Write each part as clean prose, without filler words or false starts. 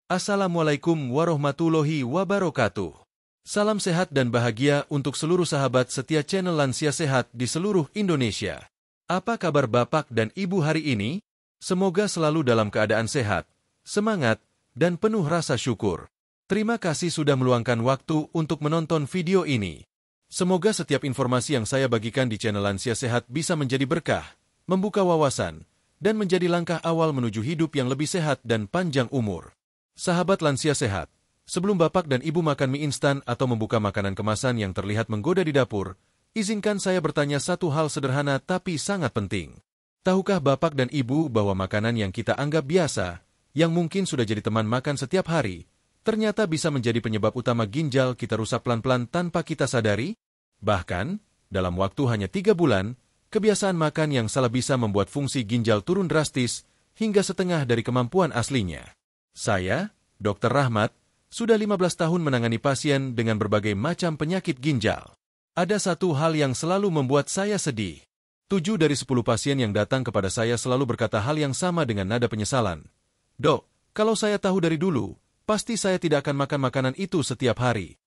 Assalamualaikum warahmatullahi wabarakatuh. Salam sehat dan bahagia untuk seluruh sahabat setia channel Lansia Sehat di seluruh Indonesia. Apa kabar Bapak dan Ibu hari ini? Semoga selalu dalam keadaan sehat, semangat, dan penuh rasa syukur. Terima kasih sudah meluangkan waktu untuk menonton video ini. Semoga setiap informasi yang saya bagikan di channel Lansia Sehat bisa menjadi berkah, membuka wawasan, dan menjadi langkah awal menuju hidup yang lebih sehat dan panjang umur. Sahabat Lansia Sehat, sebelum Bapak dan Ibu makan mie instan atau membuka makanan kemasan yang terlihat menggoda di dapur, izinkan saya bertanya satu hal sederhana tapi sangat penting. Tahukah Bapak dan Ibu bahwa makanan yang kita anggap biasa, yang mungkin sudah jadi teman makan setiap hari, ternyata bisa menjadi penyebab utama ginjal kita rusak pelan-pelan tanpa kita sadari? Bahkan, dalam waktu hanya 3 bulan, kebiasaan makan yang salah bisa membuat fungsi ginjal turun drastis hingga setengah dari kemampuan aslinya. Saya, Dr. Rahmat, sudah 15 tahun menangani pasien dengan berbagai macam penyakit ginjal. Ada satu hal yang selalu membuat saya sedih. 7 dari 10 pasien yang datang kepada saya selalu berkata hal yang sama dengan nada penyesalan. Dok, kalau saya tahu dari dulu, pasti saya tidak akan makan makanan itu setiap hari.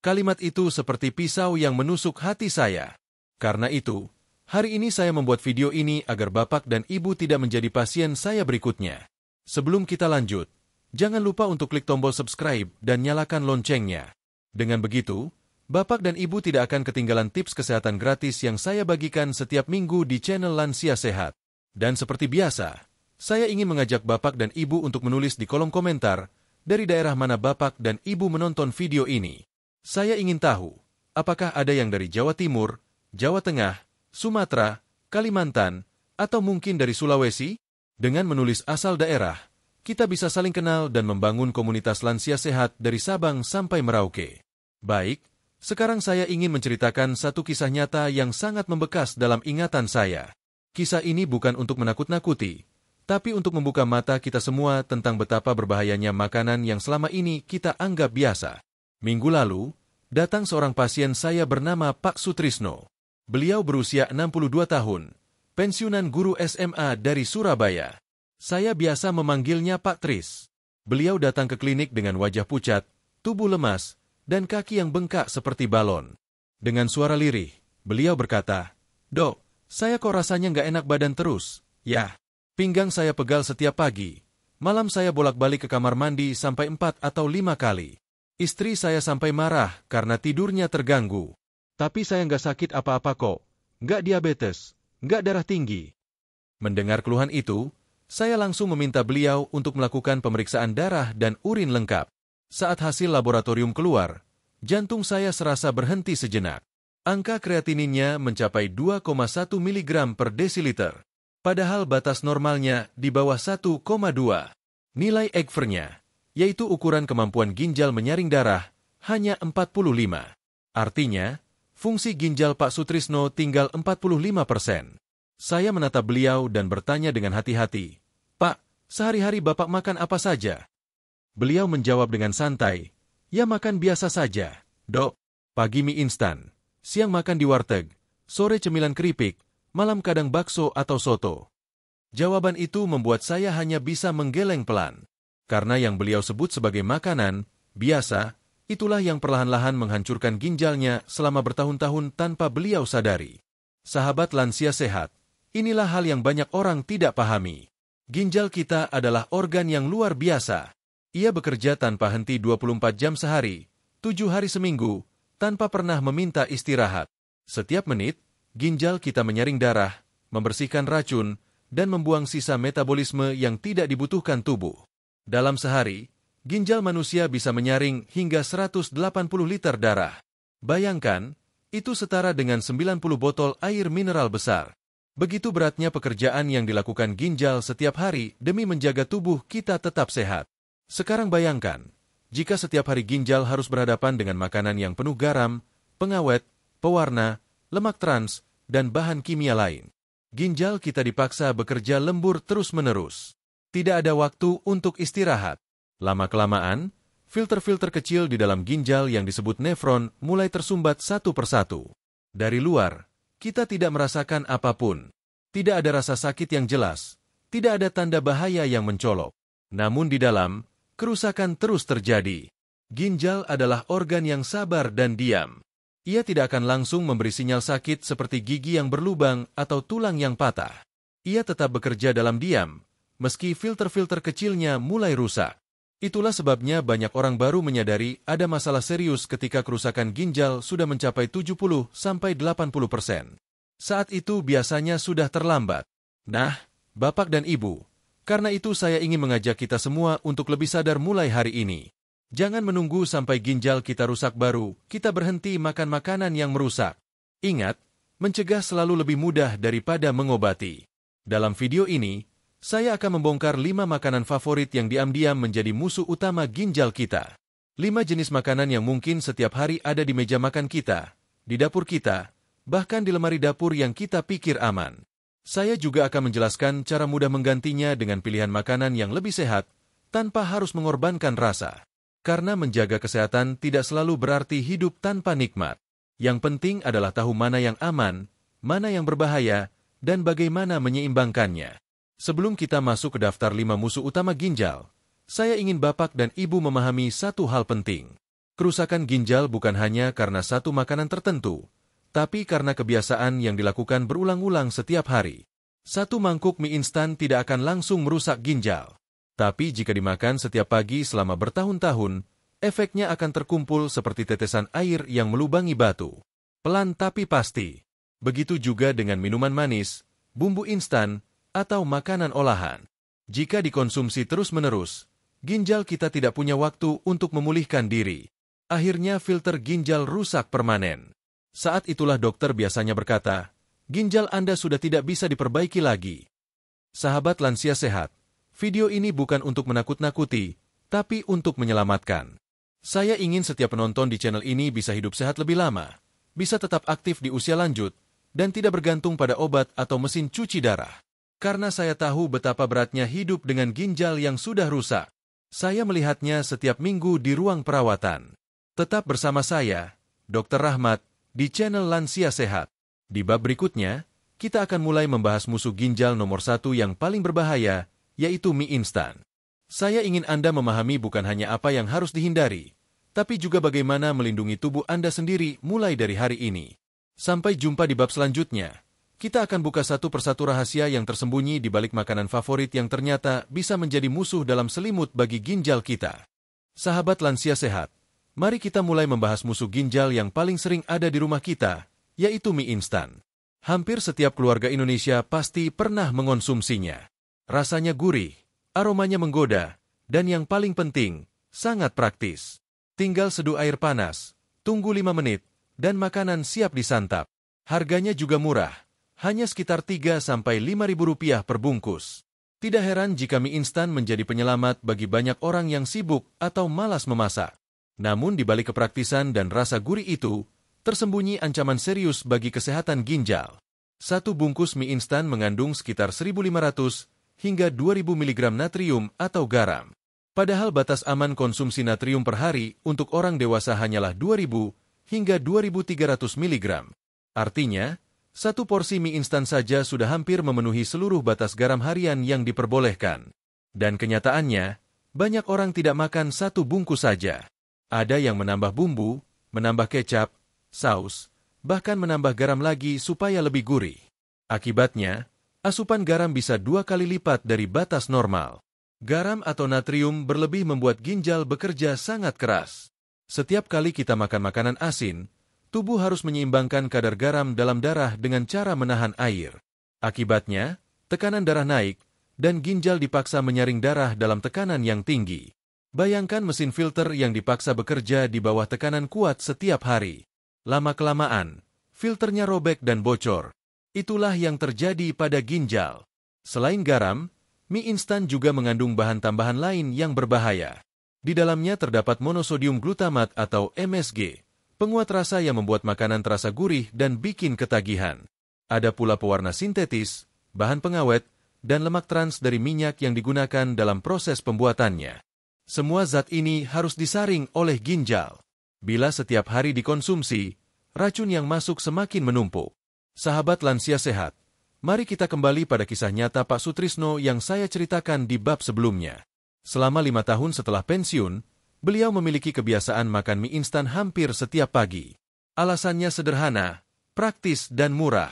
Kalimat itu seperti pisau yang menusuk hati saya. Karena itu, hari ini saya membuat video ini agar Bapak dan Ibu tidak menjadi pasien saya berikutnya. Sebelum kita lanjut, jangan lupa untuk klik tombol subscribe dan nyalakan loncengnya. Dengan begitu, Bapak dan Ibu tidak akan ketinggalan tips kesehatan gratis yang saya bagikan setiap minggu di channel Lansia Sehat. Dan seperti biasa, saya ingin mengajak Bapak dan Ibu untuk menulis di kolom komentar dari daerah mana Bapak dan Ibu menonton video ini. Saya ingin tahu, apakah ada yang dari Jawa Timur, Jawa Tengah, Sumatera, Kalimantan, atau mungkin dari Sulawesi? Dengan menulis asal daerah, kita bisa saling kenal dan membangun komunitas lansia sehat dari Sabang sampai Merauke. Baik, sekarang saya ingin menceritakan satu kisah nyata yang sangat membekas dalam ingatan saya. Kisah ini bukan untuk menakut-nakuti, tapi untuk membuka mata kita semua tentang betapa berbahayanya makanan yang selama ini kita anggap biasa. Minggu lalu, datang seorang pasien saya bernama Pak Sutrisno. Beliau berusia 62 tahun, pensiunan guru SMA dari Surabaya. Saya biasa memanggilnya Pak Tris. Beliau datang ke klinik dengan wajah pucat, tubuh lemas, dan kaki yang bengkak seperti balon. Dengan suara lirih, beliau berkata, "Dok, saya kok rasanya nggak enak badan terus, ya. Pinggang saya pegal setiap pagi. Malam saya bolak-balik ke kamar mandi sampai 4 atau 5 kali. Istri saya sampai marah karena tidurnya terganggu. Tapi saya nggak sakit apa-apa kok, nggak diabetes, nggak darah tinggi." Mendengar keluhan itu, saya langsung meminta beliau untuk melakukan pemeriksaan darah dan urin lengkap. Saat hasil laboratorium keluar, jantung saya serasa berhenti sejenak. Angka kreatininnya mencapai 2,1 mg per desiliter. Padahal batas normalnya di bawah 1,2. Nilai EGFR-nya, yaitu ukuran kemampuan ginjal menyaring darah, hanya 45. Artinya, fungsi ginjal Pak Sutrisno tinggal 45%. Saya menatap beliau dan bertanya dengan hati-hati, "Pak, sehari-hari Bapak makan apa saja?" Beliau menjawab dengan santai, "Ya makan biasa saja, Dok. Pagi mie instan, siang makan di warteg, sore cemilan keripik, malam kadang bakso atau soto." Jawaban itu membuat saya hanya bisa menggeleng pelan. Karena yang beliau sebut sebagai makanan biasa, itulah yang perlahan-lahan menghancurkan ginjalnya selama bertahun-tahun tanpa beliau sadari. Sahabat Lansia Sehat, inilah hal yang banyak orang tidak pahami. Ginjal kita adalah organ yang luar biasa. Ia bekerja tanpa henti 24 jam sehari, 7 hari seminggu, tanpa pernah meminta istirahat. Setiap menit, ginjal kita menyaring darah, membersihkan racun, dan membuang sisa metabolisme yang tidak dibutuhkan tubuh. Dalam sehari, ginjal manusia bisa menyaring hingga 180 liter darah. Bayangkan, itu setara dengan 90 botol air mineral besar. Begitu beratnya pekerjaan yang dilakukan ginjal setiap hari demi menjaga tubuh kita tetap sehat. Sekarang bayangkan, jika setiap hari ginjal harus berhadapan dengan makanan yang penuh garam, pengawet, pewarna, lemak trans, dan bahan kimia lain. Ginjal kita dipaksa bekerja lembur terus-menerus. Tidak ada waktu untuk istirahat. Lama-kelamaan, filter-filter kecil di dalam ginjal yang disebut nefron mulai tersumbat satu persatu. Dari luar, kita tidak merasakan apapun. Tidak ada rasa sakit yang jelas. Tidak ada tanda bahaya yang mencolok. Namun di dalam, kerusakan terus terjadi. Ginjal adalah organ yang sabar dan diam. Ia tidak akan langsung memberi sinyal sakit seperti gigi yang berlubang atau tulang yang patah. Ia tetap bekerja dalam diam, meski filter-filter kecilnya mulai rusak. Itulah sebabnya banyak orang baru menyadari ada masalah serius ketika kerusakan ginjal sudah mencapai 70–80%. Saat itu biasanya sudah terlambat. Nah, Bapak dan Ibu, karena itu saya ingin mengajak kita semua untuk lebih sadar mulai hari ini. Jangan menunggu sampai ginjal kita rusak baru, kita berhenti makan makanan yang merusak. Ingat, mencegah selalu lebih mudah daripada mengobati. Dalam video ini, saya akan membongkar 5 makanan favorit yang diam-diam menjadi musuh utama ginjal kita. 5 jenis makanan yang mungkin setiap hari ada di meja makan kita, di dapur kita, bahkan di lemari dapur yang kita pikir aman. Saya juga akan menjelaskan cara mudah menggantinya dengan pilihan makanan yang lebih sehat, tanpa harus mengorbankan rasa. Karena menjaga kesehatan tidak selalu berarti hidup tanpa nikmat. Yang penting adalah tahu mana yang aman, mana yang berbahaya, dan bagaimana menyeimbangkannya. Sebelum kita masuk ke daftar 5 musuh utama ginjal, saya ingin Bapak dan Ibu memahami satu hal penting. Kerusakan ginjal bukan hanya karena satu makanan tertentu, tapi karena kebiasaan yang dilakukan berulang-ulang setiap hari. Satu mangkuk mie instan tidak akan langsung merusak ginjal. Tapi jika dimakan setiap pagi selama bertahun-tahun, efeknya akan terkumpul seperti tetesan air yang melubangi batu. Pelan tapi pasti. Begitu juga dengan minuman manis, bumbu instan, atau makanan olahan. Jika dikonsumsi terus-menerus, ginjal kita tidak punya waktu untuk memulihkan diri. Akhirnya filter ginjal rusak permanen. Saat itulah dokter biasanya berkata, ginjal Anda sudah tidak bisa diperbaiki lagi. Sahabat lansia sehat, video ini bukan untuk menakut-nakuti, tapi untuk menyelamatkan. Saya ingin setiap penonton di channel ini bisa hidup sehat lebih lama, bisa tetap aktif di usia lanjut, dan tidak bergantung pada obat atau mesin cuci darah. Karena saya tahu betapa beratnya hidup dengan ginjal yang sudah rusak. Saya melihatnya setiap minggu di ruang perawatan. Tetap bersama saya, Dr. Rahmat, di channel Lansia Sehat. Di bab berikutnya, kita akan mulai membahas musuh ginjal nomor 1 yang paling berbahaya, yaitu mie instan. Saya ingin Anda memahami bukan hanya apa yang harus dihindari, tapi juga bagaimana melindungi tubuh Anda sendiri mulai dari hari ini. Sampai jumpa di bab selanjutnya. Kita akan buka satu persatu rahasia yang tersembunyi di balik makanan favorit yang ternyata bisa menjadi musuh dalam selimut bagi ginjal kita. Sahabat lansia sehat, mari kita mulai membahas musuh ginjal yang paling sering ada di rumah kita, yaitu mie instan. Hampir setiap keluarga Indonesia pasti pernah mengonsumsinya. Rasanya gurih, aromanya menggoda, dan yang paling penting, sangat praktis. Tinggal seduh air panas, tunggu 5 menit, dan makanan siap disantap. Harganya juga murah. Hanya sekitar 3–5 ribu rupiah per bungkus. Tidak heran jika mie instan menjadi penyelamat bagi banyak orang yang sibuk atau malas memasak. Namun di balik kepraktisan dan rasa gurih itu, tersembunyi ancaman serius bagi kesehatan ginjal. Satu bungkus mie instan mengandung sekitar 1.500 hingga 2.000 mg natrium atau garam. Padahal batas aman konsumsi natrium per hari untuk orang dewasa hanyalah 2.000 hingga 2.300 mg. Artinya, satu porsi mie instan saja sudah hampir memenuhi seluruh batas garam harian yang diperbolehkan. Dan kenyataannya, banyak orang tidak makan satu bungkus saja. Ada yang menambah bumbu, menambah kecap, saus, bahkan menambah garam lagi supaya lebih gurih. Akibatnya, asupan garam bisa 2 kali lipat dari batas normal. Garam atau natrium berlebih membuat ginjal bekerja sangat keras. Setiap kali kita makan makanan asin, tubuh harus menyeimbangkan kadar garam dalam darah dengan cara menahan air. Akibatnya, tekanan darah naik, dan ginjal dipaksa menyaring darah dalam tekanan yang tinggi. Bayangkan mesin filter yang dipaksa bekerja di bawah tekanan kuat setiap hari. Lama-kelamaan, filternya robek dan bocor. Itulah yang terjadi pada ginjal. Selain garam, mie instan juga mengandung bahan tambahan lain yang berbahaya. Di dalamnya terdapat monosodium glutamat atau MSG. Penguat rasa yang membuat makanan terasa gurih dan bikin ketagihan. Ada pula pewarna sintetis, bahan pengawet, dan lemak trans dari minyak yang digunakan dalam proses pembuatannya. Semua zat ini harus disaring oleh ginjal. Bila setiap hari dikonsumsi, racun yang masuk semakin menumpuk. Sahabat lansia sehat, mari kita kembali pada kisah nyata Pak Sutrisno yang saya ceritakan di bab sebelumnya. Selama 5 tahun setelah pensiun, beliau memiliki kebiasaan makan mie instan hampir setiap pagi. Alasannya sederhana, praktis dan murah.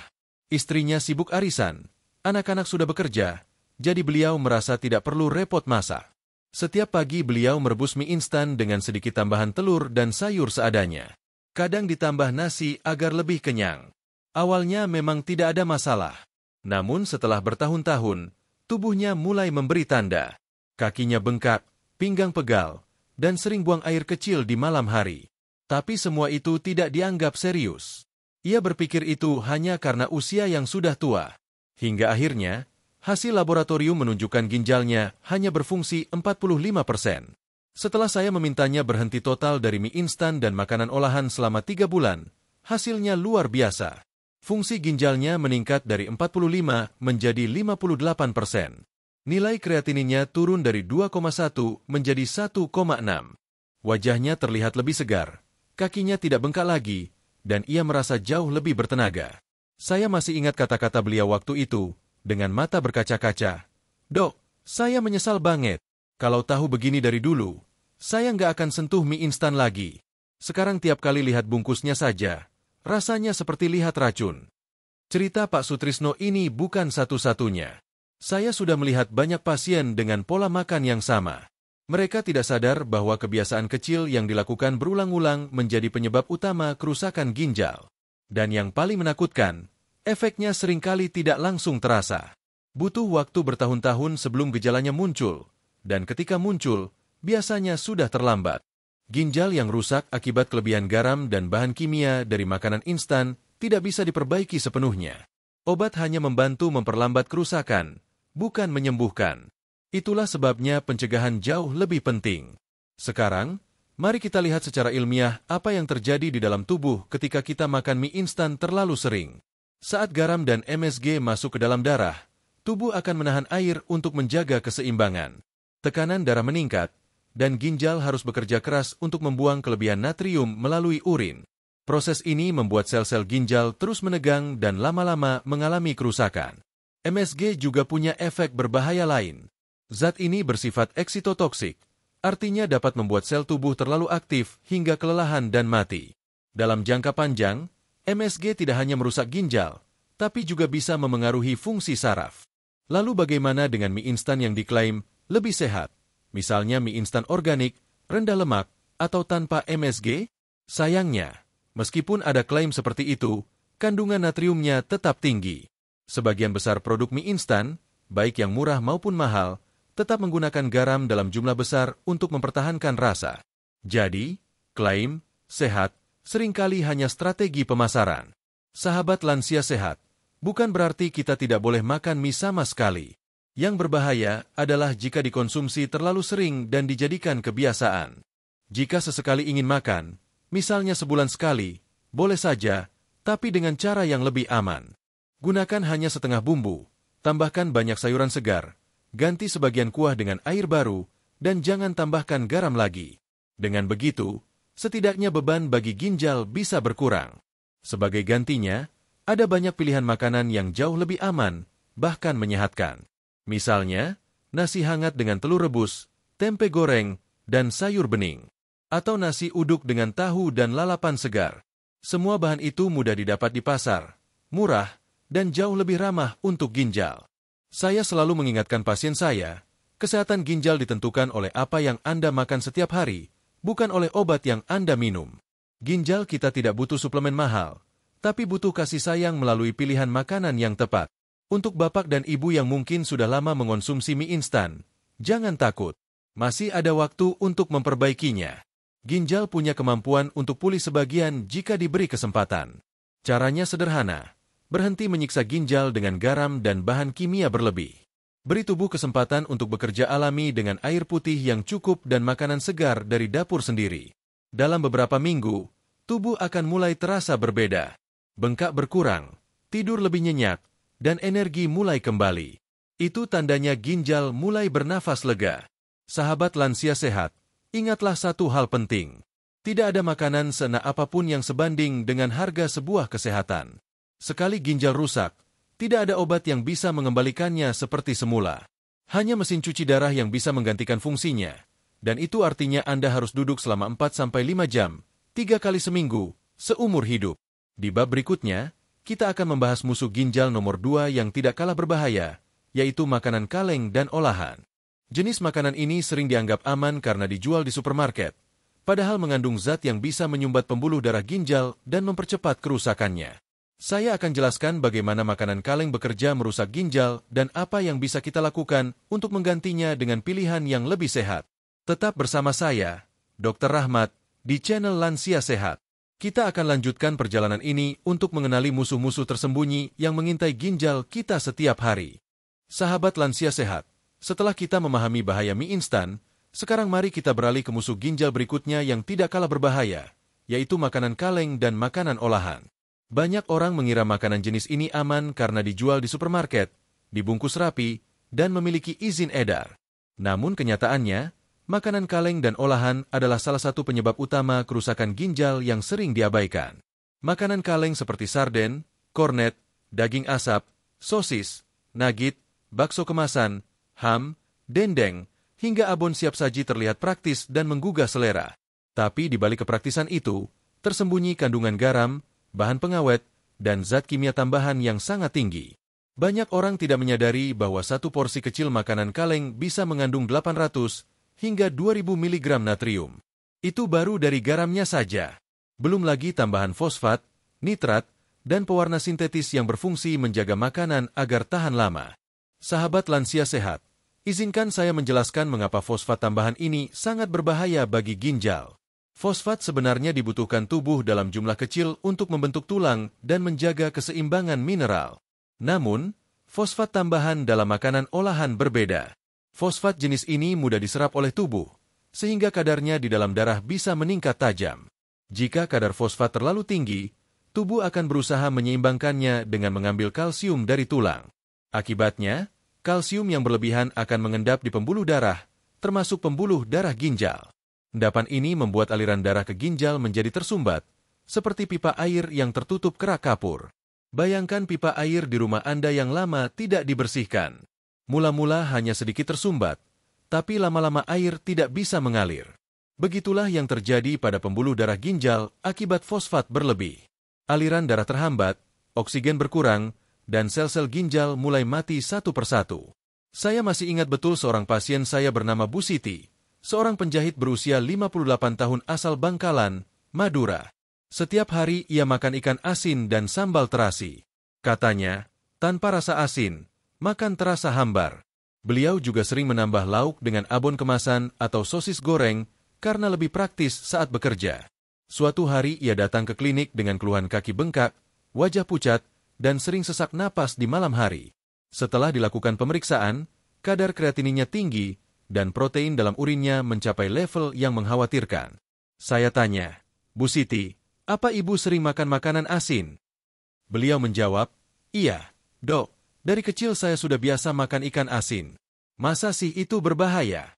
Istrinya sibuk arisan, anak-anak sudah bekerja, jadi beliau merasa tidak perlu repot masak. Setiap pagi beliau merebus mie instan dengan sedikit tambahan telur dan sayur seadanya. Kadang ditambah nasi agar lebih kenyang. Awalnya memang tidak ada masalah. Namun setelah bertahun-tahun, tubuhnya mulai memberi tanda. Kakinya bengkak, pinggang pegal, dan sering buang air kecil di malam hari. Tapi semua itu tidak dianggap serius. Ia berpikir itu hanya karena usia yang sudah tua. Hingga akhirnya, hasil laboratorium menunjukkan ginjalnya hanya berfungsi 45%. Setelah saya memintanya berhenti total dari mie instan dan makanan olahan selama 3 bulan, hasilnya luar biasa. Fungsi ginjalnya meningkat dari 45 menjadi 58%. Nilai kreatininnya turun dari 2,1 menjadi 1,6. Wajahnya terlihat lebih segar, kakinya tidak bengkak lagi, dan ia merasa jauh lebih bertenaga. Saya masih ingat kata-kata beliau waktu itu, dengan mata berkaca-kaca. "Dok, saya menyesal banget. Kalau tahu begini dari dulu, saya nggak akan sentuh mie instan lagi. Sekarang tiap kali lihat bungkusnya saja, rasanya seperti lihat racun." Cerita Pak Sutrisno ini bukan satu-satunya. Saya sudah melihat banyak pasien dengan pola makan yang sama. Mereka tidak sadar bahwa kebiasaan kecil yang dilakukan berulang-ulang menjadi penyebab utama kerusakan ginjal. Dan yang paling menakutkan, efeknya seringkali tidak langsung terasa. Butuh waktu bertahun-tahun sebelum gejalanya muncul, dan ketika muncul, biasanya sudah terlambat. Ginjal yang rusak akibat kelebihan garam dan bahan kimia dari makanan instan tidak bisa diperbaiki sepenuhnya. Obat hanya membantu memperlambat kerusakan, bukan menyembuhkan. Itulah sebabnya pencegahan jauh lebih penting. Sekarang, mari kita lihat secara ilmiah apa yang terjadi di dalam tubuh ketika kita makan mie instan terlalu sering. Saat garam dan MSG masuk ke dalam darah, tubuh akan menahan air untuk menjaga keseimbangan. Tekanan darah meningkat, dan ginjal harus bekerja keras untuk membuang kelebihan natrium melalui urin. Proses ini membuat sel-sel ginjal terus menegang dan lama-lama mengalami kerusakan. MSG juga punya efek berbahaya lain. Zat ini bersifat eksitotoksik, artinya dapat membuat sel tubuh terlalu aktif hingga kelelahan dan mati. Dalam jangka panjang, MSG tidak hanya merusak ginjal, tapi juga bisa memengaruhi fungsi saraf. Lalu bagaimana dengan mie instan yang diklaim lebih sehat? Misalnya mie instan organik, rendah lemak, atau tanpa MSG? Sayangnya, meskipun ada klaim seperti itu, kandungan natriumnya tetap tinggi. Sebagian besar produk mie instan, baik yang murah maupun mahal, tetap menggunakan garam dalam jumlah besar untuk mempertahankan rasa. Jadi, klaim sehat seringkali hanya strategi pemasaran. Sahabat lansia sehat, bukan berarti kita tidak boleh makan mie sama sekali. Yang berbahaya adalah jika dikonsumsi terlalu sering dan dijadikan kebiasaan. Jika sesekali ingin makan, misalnya sebulan sekali, boleh saja, tapi dengan cara yang lebih aman. Gunakan hanya setengah bumbu, tambahkan banyak sayuran segar, ganti sebagian kuah dengan air baru, dan jangan tambahkan garam lagi. Dengan begitu, setidaknya beban bagi ginjal bisa berkurang. Sebagai gantinya, ada banyak pilihan makanan yang jauh lebih aman, bahkan menyehatkan. Misalnya, nasi hangat dengan telur rebus, tempe goreng, dan sayur bening. Atau nasi uduk dengan tahu dan lalapan segar. Semua bahan itu mudah didapat di pasar, murah, dan jauh lebih ramah untuk ginjal. Saya selalu mengingatkan pasien saya, kesehatan ginjal ditentukan oleh apa yang Anda makan setiap hari, bukan oleh obat yang Anda minum. Ginjal kita tidak butuh suplemen mahal, tapi butuh kasih sayang melalui pilihan makanan yang tepat. Untuk bapak dan ibu yang mungkin sudah lama mengonsumsi mie instan, jangan takut. Masih ada waktu untuk memperbaikinya. Ginjal punya kemampuan untuk pulih sebagian jika diberi kesempatan. Caranya sederhana. Berhenti menyiksa ginjal dengan garam dan bahan kimia berlebih. Beri tubuh kesempatan untuk bekerja alami dengan air putih yang cukup dan makanan segar dari dapur sendiri. Dalam beberapa minggu, tubuh akan mulai terasa berbeda. Bengkak berkurang, tidur lebih nyenyak, dan energi mulai kembali. Itu tandanya ginjal mulai bernafas lega. Sahabat lansia sehat, ingatlah satu hal penting. Tidak ada makanan seenak apapun yang sebanding dengan harga sebuah kesehatan. Sekali ginjal rusak, tidak ada obat yang bisa mengembalikannya seperti semula. Hanya mesin cuci darah yang bisa menggantikan fungsinya, dan itu artinya Anda harus duduk selama 4-5 jam, 3 kali seminggu, seumur hidup. Di bab berikutnya, kita akan membahas musuh ginjal nomor 2 yang tidak kalah berbahaya, yaitu makanan kaleng dan olahan. Jenis makanan ini sering dianggap aman karena dijual di supermarket, padahal mengandung zat yang bisa menyumbat pembuluh darah ginjal dan mempercepat kerusakannya. Saya akan jelaskan bagaimana makanan kaleng bekerja merusak ginjal dan apa yang bisa kita lakukan untuk menggantinya dengan pilihan yang lebih sehat. Tetap bersama saya, Dr. Rahmat, di channel Lansia Sehat. Kita akan lanjutkan perjalanan ini untuk mengenali musuh-musuh tersembunyi yang mengintai ginjal kita setiap hari. Sahabat Lansia Sehat, setelah kita memahami bahaya mie instan, sekarang mari kita beralih ke musuh ginjal berikutnya yang tidak kalah berbahaya, yaitu makanan kaleng dan makanan olahan. Banyak orang mengira makanan jenis ini aman karena dijual di supermarket, dibungkus rapi, dan memiliki izin edar. Namun kenyataannya, makanan kaleng dan olahan adalah salah satu penyebab utama kerusakan ginjal yang sering diabaikan. Makanan kaleng seperti sarden, kornet, daging asap, sosis, nugget, bakso kemasan, ham, dendeng, hingga abon siap saji terlihat praktis dan menggugah selera. Tapi di balik kepraktisan itu, tersembunyi kandungan garam, bahan pengawet, dan zat kimia tambahan yang sangat tinggi. Banyak orang tidak menyadari bahwa satu porsi kecil makanan kaleng bisa mengandung 800 hingga 2000 mg natrium. Itu baru dari garamnya saja. Belum lagi tambahan fosfat, nitrat, dan pewarna sintetis yang berfungsi menjaga makanan agar tahan lama. Sahabat Lansia Sehat, izinkan saya menjelaskan mengapa fosfat tambahan ini sangat berbahaya bagi ginjal. Fosfat sebenarnya dibutuhkan tubuh dalam jumlah kecil untuk membentuk tulang dan menjaga keseimbangan mineral. Namun, fosfat tambahan dalam makanan olahan berbeda. Fosfat jenis ini mudah diserap oleh tubuh, sehingga kadarnya di dalam darah bisa meningkat tajam. Jika kadar fosfat terlalu tinggi, tubuh akan berusaha menyeimbangkannya dengan mengambil kalsium dari tulang. Akibatnya, kalsium yang berlebihan akan mengendap di pembuluh darah, termasuk pembuluh darah ginjal. Endapan ini membuat aliran darah ke ginjal menjadi tersumbat, seperti pipa air yang tertutup kerak kapur. Bayangkan pipa air di rumah Anda yang lama tidak dibersihkan. Mula-mula hanya sedikit tersumbat, tapi lama-lama air tidak bisa mengalir. Begitulah yang terjadi pada pembuluh darah ginjal akibat fosfat berlebih. Aliran darah terhambat, oksigen berkurang, dan sel-sel ginjal mulai mati satu persatu. Saya masih ingat betul seorang pasien saya bernama Bu Siti, seorang penjahit berusia 58 tahun asal Bangkalan, Madura. Setiap hari ia makan ikan asin dan sambal terasi. Katanya, tanpa rasa asin, makan terasa hambar. Beliau juga sering menambah lauk dengan abon kemasan atau sosis goreng karena lebih praktis saat bekerja. Suatu hari ia datang ke klinik dengan keluhan kaki bengkak, wajah pucat, dan sering sesak napas di malam hari. Setelah dilakukan pemeriksaan, kadar kreatininnya tinggi, dan protein dalam urinnya mencapai level yang mengkhawatirkan. Saya tanya, Bu Siti, apa ibu sering makan makanan asin? Beliau menjawab, iya, Dok, dari kecil saya sudah biasa makan ikan asin. Masa sih itu berbahaya?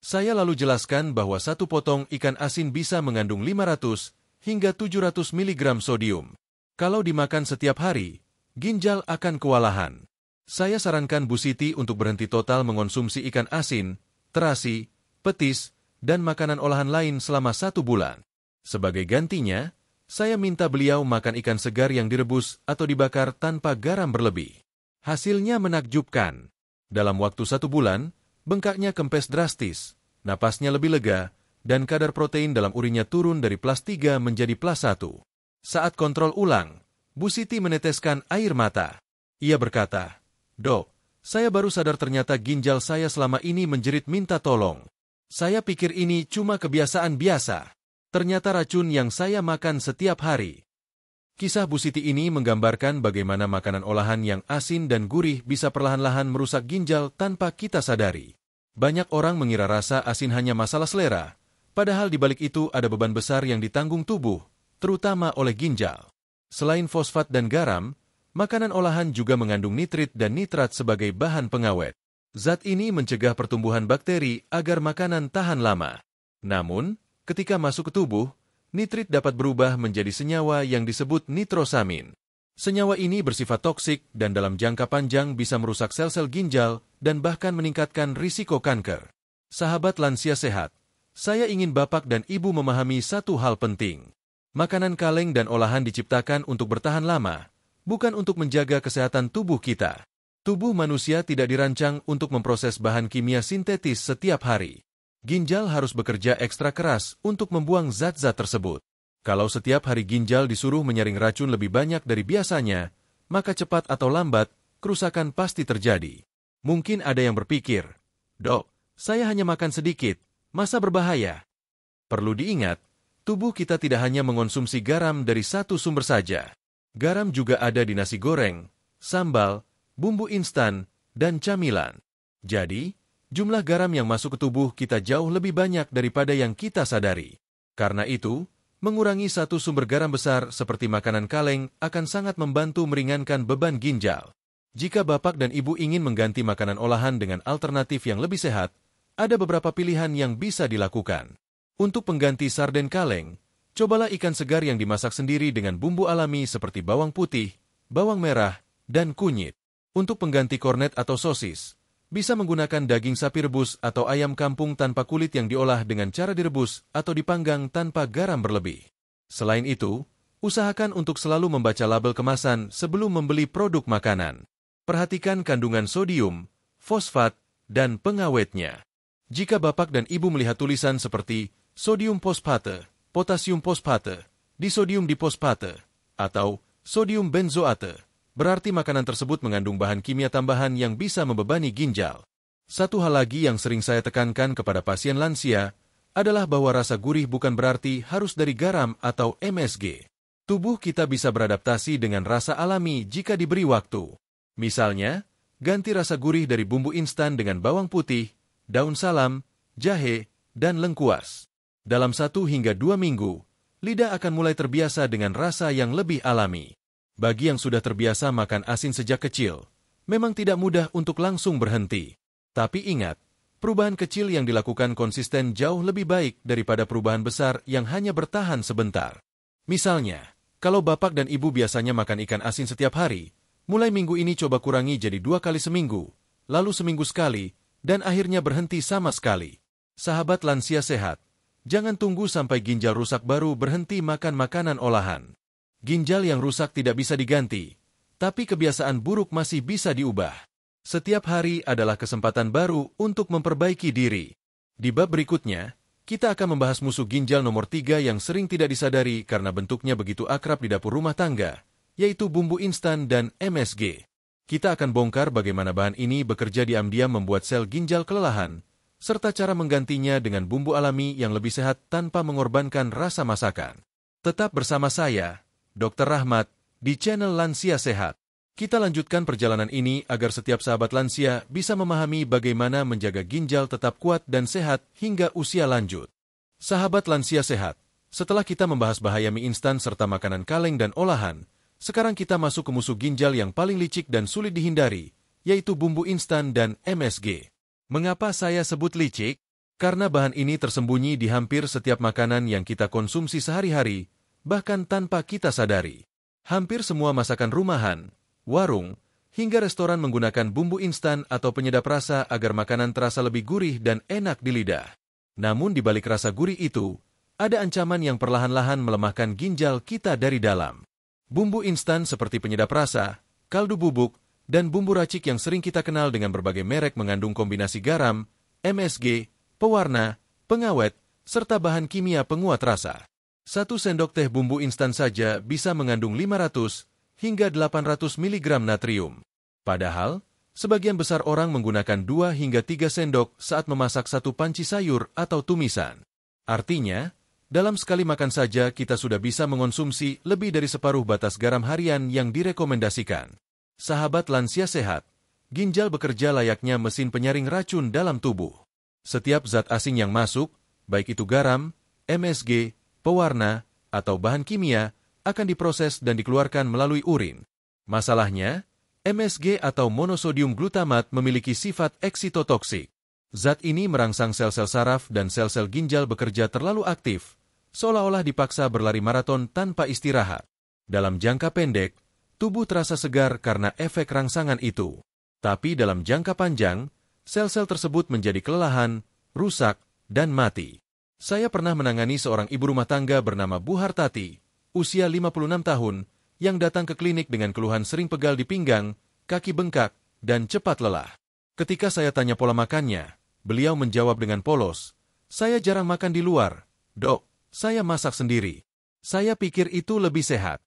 Saya lalu jelaskan bahwa satu potong ikan asin bisa mengandung 500 hingga 700 mg sodium. Kalau dimakan setiap hari, ginjal akan kewalahan. Saya sarankan Bu Siti untuk berhenti total mengonsumsi ikan asin, terasi, petis, dan makanan olahan lain selama 1 bulan. Sebagai gantinya, saya minta beliau makan ikan segar yang direbus atau dibakar tanpa garam berlebih. Hasilnya menakjubkan. Dalam waktu 1 bulan, bengkaknya kempes drastis, napasnya lebih lega, dan kadar protein dalam urinnya turun dari +3 menjadi +1. Saat kontrol ulang, Bu Siti meneteskan air mata. Ia berkata, Dok, saya baru sadar ternyata ginjal saya selama ini menjerit minta tolong. Saya pikir ini cuma kebiasaan biasa. Ternyata racun yang saya makan setiap hari. Kisah Bu Siti ini menggambarkan bagaimana makanan olahan yang asin dan gurih bisa perlahan-lahan merusak ginjal tanpa kita sadari. Banyak orang mengira rasa asin hanya masalah selera, padahal di balik itu ada beban besar yang ditanggung tubuh, terutama oleh ginjal. Selain fosfat dan garam, makanan olahan juga mengandung nitrit dan nitrat sebagai bahan pengawet. Zat ini mencegah pertumbuhan bakteri agar makanan tahan lama. Namun, ketika masuk ke tubuh, nitrit dapat berubah menjadi senyawa yang disebut nitrosamin. Senyawa ini bersifat toksik dan dalam jangka panjang bisa merusak sel-sel ginjal dan bahkan meningkatkan risiko kanker. Sahabat lansia sehat, saya ingin Bapak dan Ibu memahami satu hal penting. Makanan kaleng dan olahan diciptakan untuk bertahan lama, bukan untuk menjaga kesehatan tubuh kita. Tubuh manusia tidak dirancang untuk memproses bahan kimia sintetis setiap hari. Ginjal harus bekerja ekstra keras untuk membuang zat-zat tersebut. Kalau setiap hari ginjal disuruh menyaring racun lebih banyak dari biasanya, maka cepat atau lambat, kerusakan pasti terjadi. Mungkin ada yang berpikir, "Dok, saya hanya makan sedikit, masa berbahaya?" Perlu diingat, tubuh kita tidak hanya mengonsumsi garam dari satu sumber saja. Garam juga ada di nasi goreng, sambal, bumbu instan, dan camilan. Jadi, jumlah garam yang masuk ke tubuh kita jauh lebih banyak daripada yang kita sadari. Karena itu, mengurangi satu sumber garam besar seperti makanan kaleng akan sangat membantu meringankan beban ginjal. Jika Bapak dan Ibu ingin mengganti makanan olahan dengan alternatif yang lebih sehat, ada beberapa pilihan yang bisa dilakukan. Untuk pengganti sarden kaleng, cobalah ikan segar yang dimasak sendiri dengan bumbu alami seperti bawang putih, bawang merah, dan kunyit. Untuk pengganti kornet atau sosis, bisa menggunakan daging sapi rebus atau ayam kampung tanpa kulit yang diolah dengan cara direbus atau dipanggang tanpa garam berlebih. Selain itu, usahakan untuk selalu membaca label kemasan sebelum membeli produk makanan. Perhatikan kandungan sodium, fosfat, dan pengawetnya. Jika Bapak dan Ibu melihat tulisan seperti sodium fosfate, potasium fosfate, disodium diposfate, atau sodium benzoate, berarti makanan tersebut mengandung bahan kimia tambahan yang bisa membebani ginjal. Satu hal lagi yang sering saya tekankan kepada pasien lansia adalah bahwa rasa gurih bukan berarti harus dari garam atau MSG. Tubuh kita bisa beradaptasi dengan rasa alami jika diberi waktu. Misalnya, ganti rasa gurih dari bumbu instan dengan bawang putih, daun salam, jahe, dan lengkuas. Dalam 1 hingga 2 minggu, lidah akan mulai terbiasa dengan rasa yang lebih alami. Bagi yang sudah terbiasa makan asin sejak kecil, memang tidak mudah untuk langsung berhenti. Tapi ingat, perubahan kecil yang dilakukan konsisten jauh lebih baik daripada perubahan besar yang hanya bertahan sebentar. Misalnya, kalau Bapak dan Ibu biasanya makan ikan asin setiap hari, mulai minggu ini coba kurangi jadi 2 kali seminggu, lalu seminggu sekali, dan akhirnya berhenti sama sekali. Sahabat lansia sehat, jangan tunggu sampai ginjal rusak baru berhenti makan makanan olahan. Ginjal yang rusak tidak bisa diganti, tapi kebiasaan buruk masih bisa diubah. Setiap hari adalah kesempatan baru untuk memperbaiki diri. Di bab berikutnya, kita akan membahas musuh ginjal nomor 3 yang sering tidak disadari karena bentuknya begitu akrab di dapur rumah tangga, yaitu bumbu instan dan MSG. Kita akan bongkar bagaimana bahan ini bekerja diam-diam membuat sel ginjal kelelahan, serta cara menggantinya dengan bumbu alami yang lebih sehat tanpa mengorbankan rasa masakan. Tetap bersama saya, Dr. Rahmat, di channel Lansia Sehat. Kita lanjutkan perjalanan ini agar setiap sahabat lansia bisa memahami bagaimana menjaga ginjal tetap kuat dan sehat hingga usia lanjut. Sahabat lansia sehat, setelah kita membahas bahaya mie instan serta makanan kaleng dan olahan, sekarang kita masuk ke musuh ginjal yang paling licik dan sulit dihindari, yaitu bumbu instan dan MSG. Mengapa saya sebut licik? Karena bahan ini tersembunyi di hampir setiap makanan yang kita konsumsi sehari-hari, bahkan tanpa kita sadari. Hampir semua masakan rumahan, warung, hingga restoran menggunakan bumbu instan atau penyedap rasa agar makanan terasa lebih gurih dan enak di lidah. Namun di balik rasa gurih itu, ada ancaman yang perlahan-lahan melemahkan ginjal kita dari dalam. Bumbu instan seperti penyedap rasa, kaldu bubuk, dan bumbu racik yang sering kita kenal dengan berbagai merek mengandung kombinasi garam, MSG, pewarna, pengawet, serta bahan kimia penguat rasa. 1 sendok teh bumbu instan saja bisa mengandung 500 hingga 800 mg natrium. Padahal, sebagian besar orang menggunakan 2 hingga 3 sendok saat memasak 1 panci sayur atau tumisan. Artinya, dalam sekali makan saja kita sudah bisa mengonsumsi lebih dari separuh batas garam harian yang direkomendasikan. Sahabat lansia sehat, ginjal bekerja layaknya mesin penyaring racun dalam tubuh. Setiap zat asing yang masuk, baik itu garam, MSG, pewarna, atau bahan kimia, akan diproses dan dikeluarkan melalui urin. Masalahnya, MSG atau monosodium glutamat memiliki sifat eksitotoksik. Zat ini merangsang sel-sel saraf dan sel-sel ginjal bekerja terlalu aktif, seolah-olah dipaksa berlari maraton tanpa istirahat. Dalam jangka pendek, Tubuh terasa segar karena efek rangsangan itu. Tapi dalam jangka panjang, sel-sel tersebut menjadi kelelahan, rusak, dan mati. Saya pernah menangani seorang ibu rumah tangga bernama Bu Hartati, usia 56 tahun, yang datang ke klinik dengan keluhan sering pegal di pinggang, kaki bengkak, dan cepat lelah. Ketika saya tanya pola makannya, beliau menjawab dengan polos, "Saya jarang makan di luar, Dok, saya masak sendiri. Saya pikir itu lebih sehat."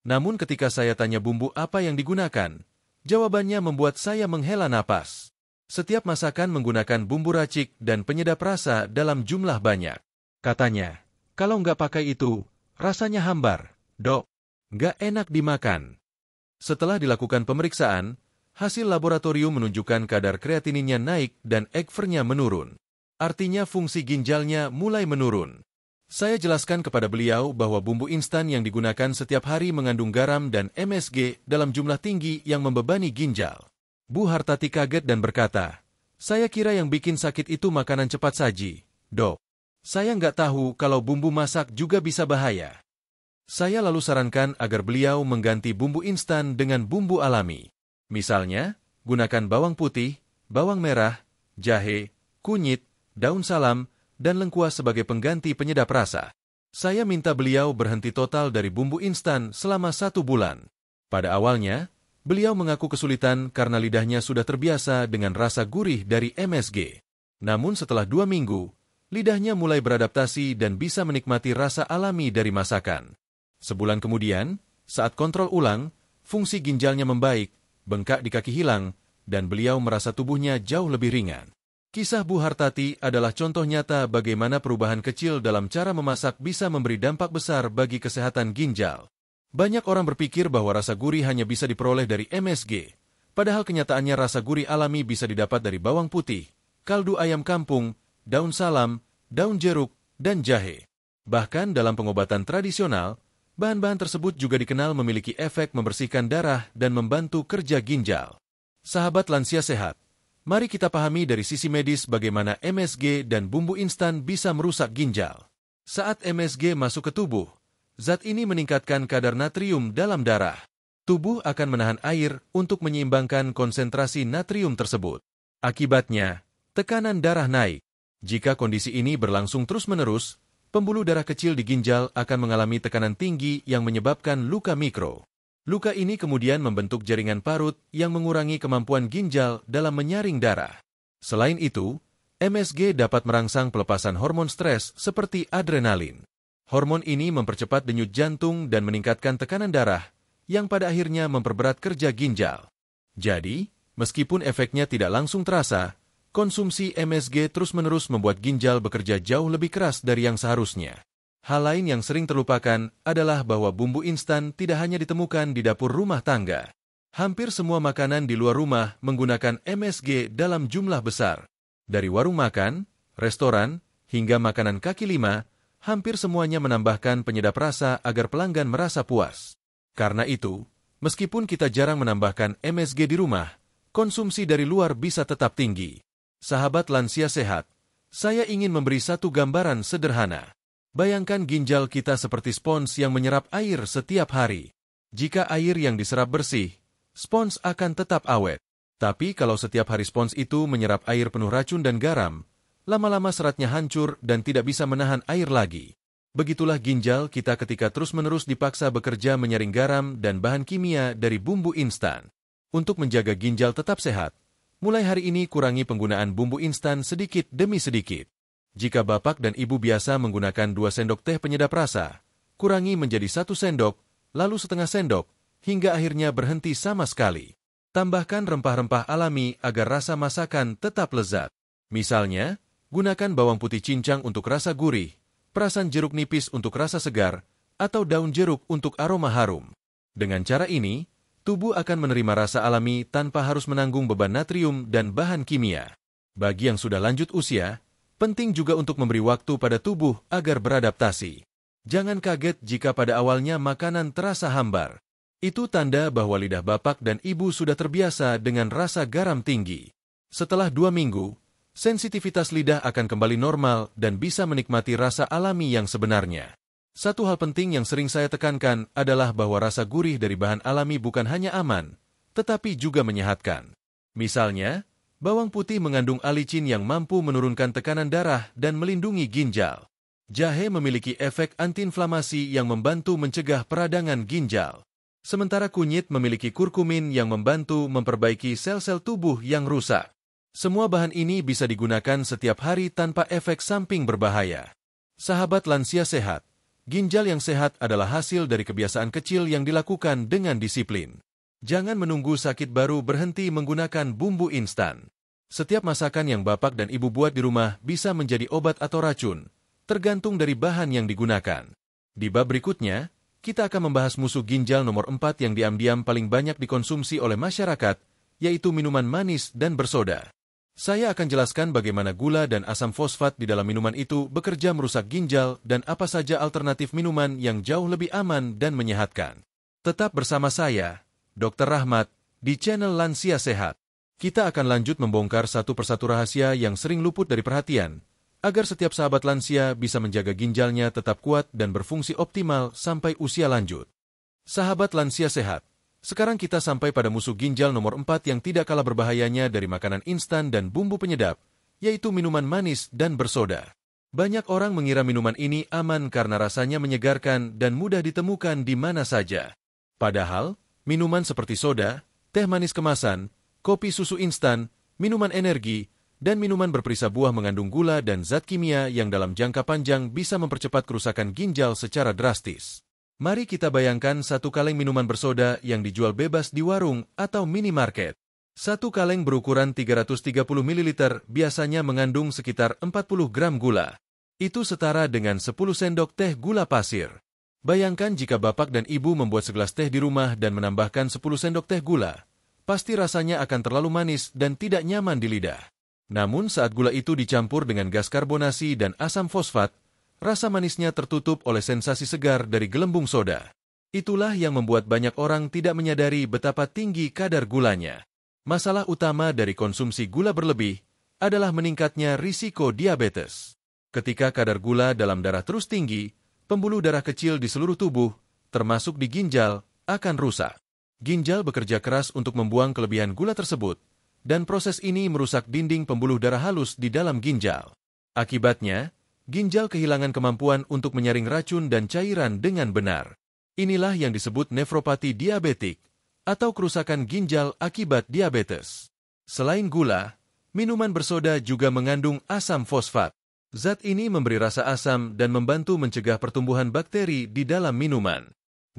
Namun ketika saya tanya bumbu apa yang digunakan, jawabannya membuat saya menghela napas. Setiap masakan menggunakan bumbu racik dan penyedap rasa dalam jumlah banyak. Katanya, "Kalau nggak pakai itu, rasanya hambar, Dok. Nggak enak dimakan." Setelah dilakukan pemeriksaan, hasil laboratorium menunjukkan kadar kreatininnya naik dan ekfernya menurun. Artinya fungsi ginjalnya mulai menurun. Saya jelaskan kepada beliau bahwa bumbu instan yang digunakan setiap hari mengandung garam dan MSG dalam jumlah tinggi yang membebani ginjal. Bu Hartati kaget dan berkata, "Saya kira yang bikin sakit itu makanan cepat saji, Dok. Saya nggak tahu kalau bumbu masak juga bisa bahaya." Saya lalu sarankan agar beliau mengganti bumbu instan dengan bumbu alami. Misalnya, gunakan bawang putih, bawang merah, jahe, kunyit, daun salam, dan lengkuas sebagai pengganti penyedap rasa. Saya minta beliau berhenti total dari bumbu instan selama 1 bulan. Pada awalnya, beliau mengaku kesulitan karena lidahnya sudah terbiasa dengan rasa gurih dari MSG. Namun setelah 2 minggu, lidahnya mulai beradaptasi dan bisa menikmati rasa alami dari masakan. Sebulan kemudian, saat kontrol ulang, fungsi ginjalnya membaik, bengkak di kaki hilang, dan beliau merasa tubuhnya jauh lebih ringan. Kisah Bu Hartati adalah contoh nyata bagaimana perubahan kecil dalam cara memasak bisa memberi dampak besar bagi kesehatan ginjal. Banyak orang berpikir bahwa rasa gurih hanya bisa diperoleh dari MSG, padahal kenyataannya rasa gurih alami bisa didapat dari bawang putih, kaldu ayam kampung, daun salam, daun jeruk, dan jahe. Bahkan dalam pengobatan tradisional, bahan-bahan tersebut juga dikenal memiliki efek membersihkan darah dan membantu kerja ginjal. Sahabat lansia sehat, mari kita pahami dari sisi medis bagaimana MSG dan bumbu instan bisa merusak ginjal. Saat MSG masuk ke tubuh, zat ini meningkatkan kadar natrium dalam darah. Tubuh akan menahan air untuk menyeimbangkan konsentrasi natrium tersebut. Akibatnya, tekanan darah naik. Jika kondisi ini berlangsung terus-menerus, pembuluh darah kecil di ginjal akan mengalami tekanan tinggi yang menyebabkan luka mikro. Luka ini kemudian membentuk jaringan parut yang mengurangi kemampuan ginjal dalam menyaring darah. Selain itu, MSG dapat merangsang pelepasan hormon stres seperti adrenalin. Hormon ini mempercepat denyut jantung dan meningkatkan tekanan darah, yang pada akhirnya memperberat kerja ginjal. Jadi, meskipun efeknya tidak langsung terasa, konsumsi MSG terus-menerus membuat ginjal bekerja jauh lebih keras dari yang seharusnya. Hal lain yang sering terlupakan adalah bahwa bumbu instan tidak hanya ditemukan di dapur rumah tangga. Hampir semua makanan di luar rumah menggunakan MSG dalam jumlah besar. Dari warung makan, restoran, hingga makanan kaki lima, hampir semuanya menambahkan penyedap rasa agar pelanggan merasa puas. Karena itu, meskipun kita jarang menambahkan MSG di rumah, konsumsi dari luar bisa tetap tinggi. Sahabat lansia sehat, saya ingin memberi satu gambaran sederhana. Bayangkan ginjal kita seperti spons yang menyerap air setiap hari. Jika air yang diserap bersih, spons akan tetap awet. Tapi kalau setiap hari spons itu menyerap air penuh racun dan garam, lama-lama seratnya hancur dan tidak bisa menahan air lagi. Begitulah ginjal kita ketika terus-menerus dipaksa bekerja menyaring garam dan bahan kimia dari bumbu instan. Untuk menjaga ginjal tetap sehat, mulai hari ini kurangi penggunaan bumbu instan sedikit demi sedikit. Jika bapak dan ibu biasa menggunakan 2 sendok teh penyedap rasa, kurangi menjadi 1 sendok, lalu setengah sendok, hingga akhirnya berhenti sama sekali. Tambahkan rempah-rempah alami agar rasa masakan tetap lezat. Misalnya, gunakan bawang putih cincang untuk rasa gurih, perasan jeruk nipis untuk rasa segar, atau daun jeruk untuk aroma harum. Dengan cara ini, tubuh akan menerima rasa alami tanpa harus menanggung beban natrium dan bahan kimia. Bagi yang sudah lanjut usia, penting juga untuk memberi waktu pada tubuh agar beradaptasi. Jangan kaget jika pada awalnya makanan terasa hambar. Itu tanda bahwa lidah bapak dan ibu sudah terbiasa dengan rasa garam tinggi. Setelah 2 minggu, sensitivitas lidah akan kembali normal dan bisa menikmati rasa alami yang sebenarnya. Satu hal penting yang sering saya tekankan adalah bahwa rasa gurih dari bahan alami bukan hanya aman, tetapi juga menyehatkan. Misalnya, bawang putih mengandung alicin yang mampu menurunkan tekanan darah dan melindungi ginjal. Jahe memiliki efek antiinflamasi yang membantu mencegah peradangan ginjal. Sementara kunyit memiliki kurkumin yang membantu memperbaiki sel-sel tubuh yang rusak. Semua bahan ini bisa digunakan setiap hari tanpa efek samping berbahaya. Sahabat lansia sehat, ginjal yang sehat adalah hasil dari kebiasaan kecil yang dilakukan dengan disiplin. Jangan menunggu sakit baru berhenti menggunakan bumbu instan. Setiap masakan yang bapak dan ibu buat di rumah bisa menjadi obat atau racun, tergantung dari bahan yang digunakan. Di bab berikutnya, kita akan membahas musuh ginjal nomor 4 yang diam-diam paling banyak dikonsumsi oleh masyarakat, yaitu minuman manis dan bersoda. Saya akan jelaskan bagaimana gula dan asam fosfat di dalam minuman itu bekerja merusak ginjal dan apa saja alternatif minuman yang jauh lebih aman dan menyehatkan. Tetap bersama saya, Dr. Rahmat, di channel Lansia Sehat. Kita akan lanjut membongkar satu persatu rahasia yang sering luput dari perhatian, agar setiap sahabat lansia bisa menjaga ginjalnya tetap kuat dan berfungsi optimal sampai usia lanjut. Sahabat lansia sehat, sekarang kita sampai pada musuh ginjal nomor 4 yang tidak kalah berbahayanya dari makanan instan dan bumbu penyedap, yaitu minuman manis dan bersoda. Banyak orang mengira minuman ini aman karena rasanya menyegarkan dan mudah ditemukan di mana saja. Padahal, minuman seperti soda, teh manis kemasan, kopi susu instan, minuman energi, dan minuman berperisa buah mengandung gula dan zat kimia yang dalam jangka panjang bisa mempercepat kerusakan ginjal secara drastis. Mari kita bayangkan satu kaleng minuman bersoda yang dijual bebas di warung atau minimarket. Satu kaleng berukuran 330 ml biasanya mengandung sekitar 40 gram gula. Itu setara dengan 10 sendok teh gula pasir. Bayangkan jika bapak dan ibu membuat segelas teh di rumah dan menambahkan 10 sendok teh gula. Pasti rasanya akan terlalu manis dan tidak nyaman di lidah. Namun saat gula itu dicampur dengan gas karbonasi dan asam fosfat, rasa manisnya tertutup oleh sensasi segar dari gelembung soda. Itulah yang membuat banyak orang tidak menyadari betapa tinggi kadar gulanya. Masalah utama dari konsumsi gula berlebih adalah meningkatnya risiko diabetes. Ketika kadar gula dalam darah terus tinggi, pembuluh darah kecil di seluruh tubuh, termasuk di ginjal, akan rusak. Ginjal bekerja keras untuk membuang kelebihan gula tersebut, dan proses ini merusak dinding pembuluh darah halus di dalam ginjal. Akibatnya, ginjal kehilangan kemampuan untuk menyaring racun dan cairan dengan benar. Inilah yang disebut nefropati diabetik, atau kerusakan ginjal akibat diabetes. Selain gula, minuman bersoda juga mengandung asam fosfat. Zat ini memberi rasa asam dan membantu mencegah pertumbuhan bakteri di dalam minuman.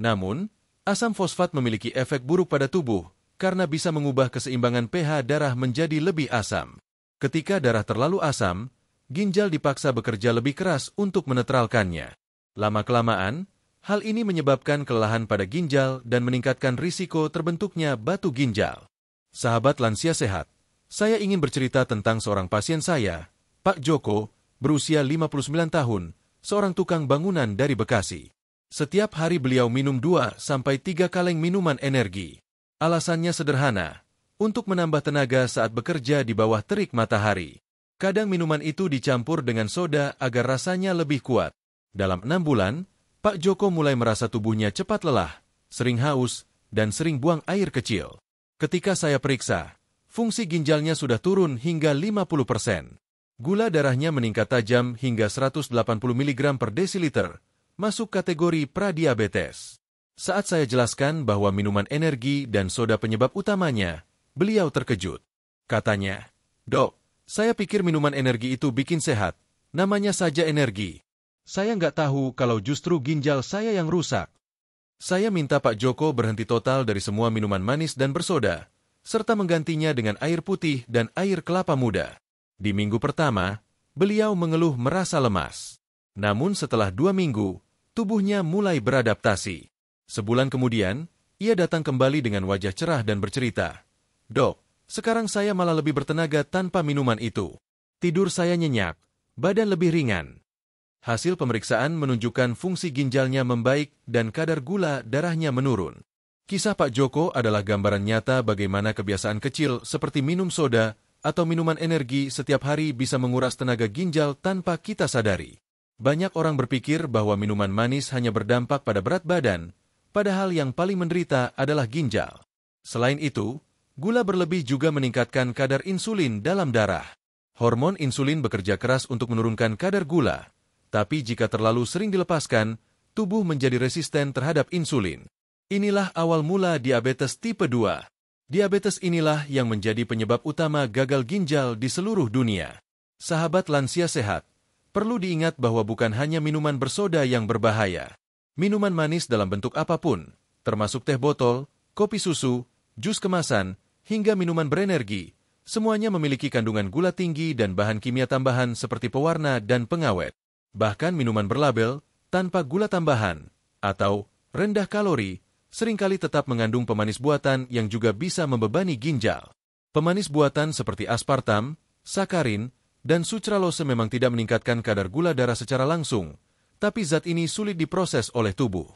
Namun, asam fosfat memiliki efek buruk pada tubuh, karena bisa mengubah keseimbangan pH darah menjadi lebih asam. Ketika darah terlalu asam, ginjal dipaksa bekerja lebih keras untuk menetralkannya. Lama-kelamaan, hal ini menyebabkan kelelahan pada ginjal dan meningkatkan risiko terbentuknya batu ginjal. Sahabat lansia sehat, saya ingin bercerita tentang seorang pasien saya, Pak Joko, berusia 59 tahun, seorang tukang bangunan dari Bekasi. Setiap hari beliau minum 2-3 kaleng minuman energi. Alasannya sederhana, untuk menambah tenaga saat bekerja di bawah terik matahari. Kadang minuman itu dicampur dengan soda agar rasanya lebih kuat. Dalam 6 bulan, Pak Joko mulai merasa tubuhnya cepat lelah, sering haus, dan sering buang air kecil. Ketika saya periksa, fungsi ginjalnya sudah turun hingga 50%. Gula darahnya meningkat tajam hingga 180 mg per desiliter, masuk kategori pradiabetes. Saat saya jelaskan bahwa minuman energi dan soda penyebab utamanya, beliau terkejut. Katanya, "Dok, saya pikir minuman energi itu bikin sehat, namanya saja energi. Saya nggak tahu kalau justru ginjal saya yang rusak." Saya minta Pak Joko berhenti total dari semua minuman manis dan bersoda, serta menggantinya dengan air putih dan air kelapa muda. Di minggu pertama, beliau mengeluh merasa lemas. Namun setelah 2 minggu, tubuhnya mulai beradaptasi. Sebulan kemudian, ia datang kembali dengan wajah cerah dan bercerita, "Dok, sekarang saya malah lebih bertenaga tanpa minuman itu. Tidur saya nyenyak, badan lebih ringan." Hasil pemeriksaan menunjukkan fungsi ginjalnya membaik dan kadar gula darahnya menurun. Kisah Pak Joko adalah gambaran nyata bagaimana kebiasaan kecil seperti minum soda atau minuman energi setiap hari bisa menguras tenaga ginjal tanpa kita sadari. Banyak orang berpikir bahwa minuman manis hanya berdampak pada berat badan, padahal yang paling menderita adalah ginjal. Selain itu, gula berlebih juga meningkatkan kadar insulin dalam darah. Hormon insulin bekerja keras untuk menurunkan kadar gula, tapi jika terlalu sering dilepaskan, tubuh menjadi resisten terhadap insulin. Inilah awal mula diabetes tipe 2. Diabetes inilah yang menjadi penyebab utama gagal ginjal di seluruh dunia. Sahabat lansia sehat, perlu diingat bahwa bukan hanya minuman bersoda yang berbahaya. Minuman manis dalam bentuk apapun, termasuk teh botol, kopi susu, jus kemasan, hingga minuman berenergi, semuanya memiliki kandungan gula tinggi dan bahan kimia tambahan seperti pewarna dan pengawet. Bahkan minuman berlabel, tanpa gula tambahan, atau rendah kalori, seringkali tetap mengandung pemanis buatan yang juga bisa membebani ginjal. Pemanis buatan seperti aspartam, sakarin, dan sucralose memang tidak meningkatkan kadar gula darah secara langsung, tapi zat ini sulit diproses oleh tubuh.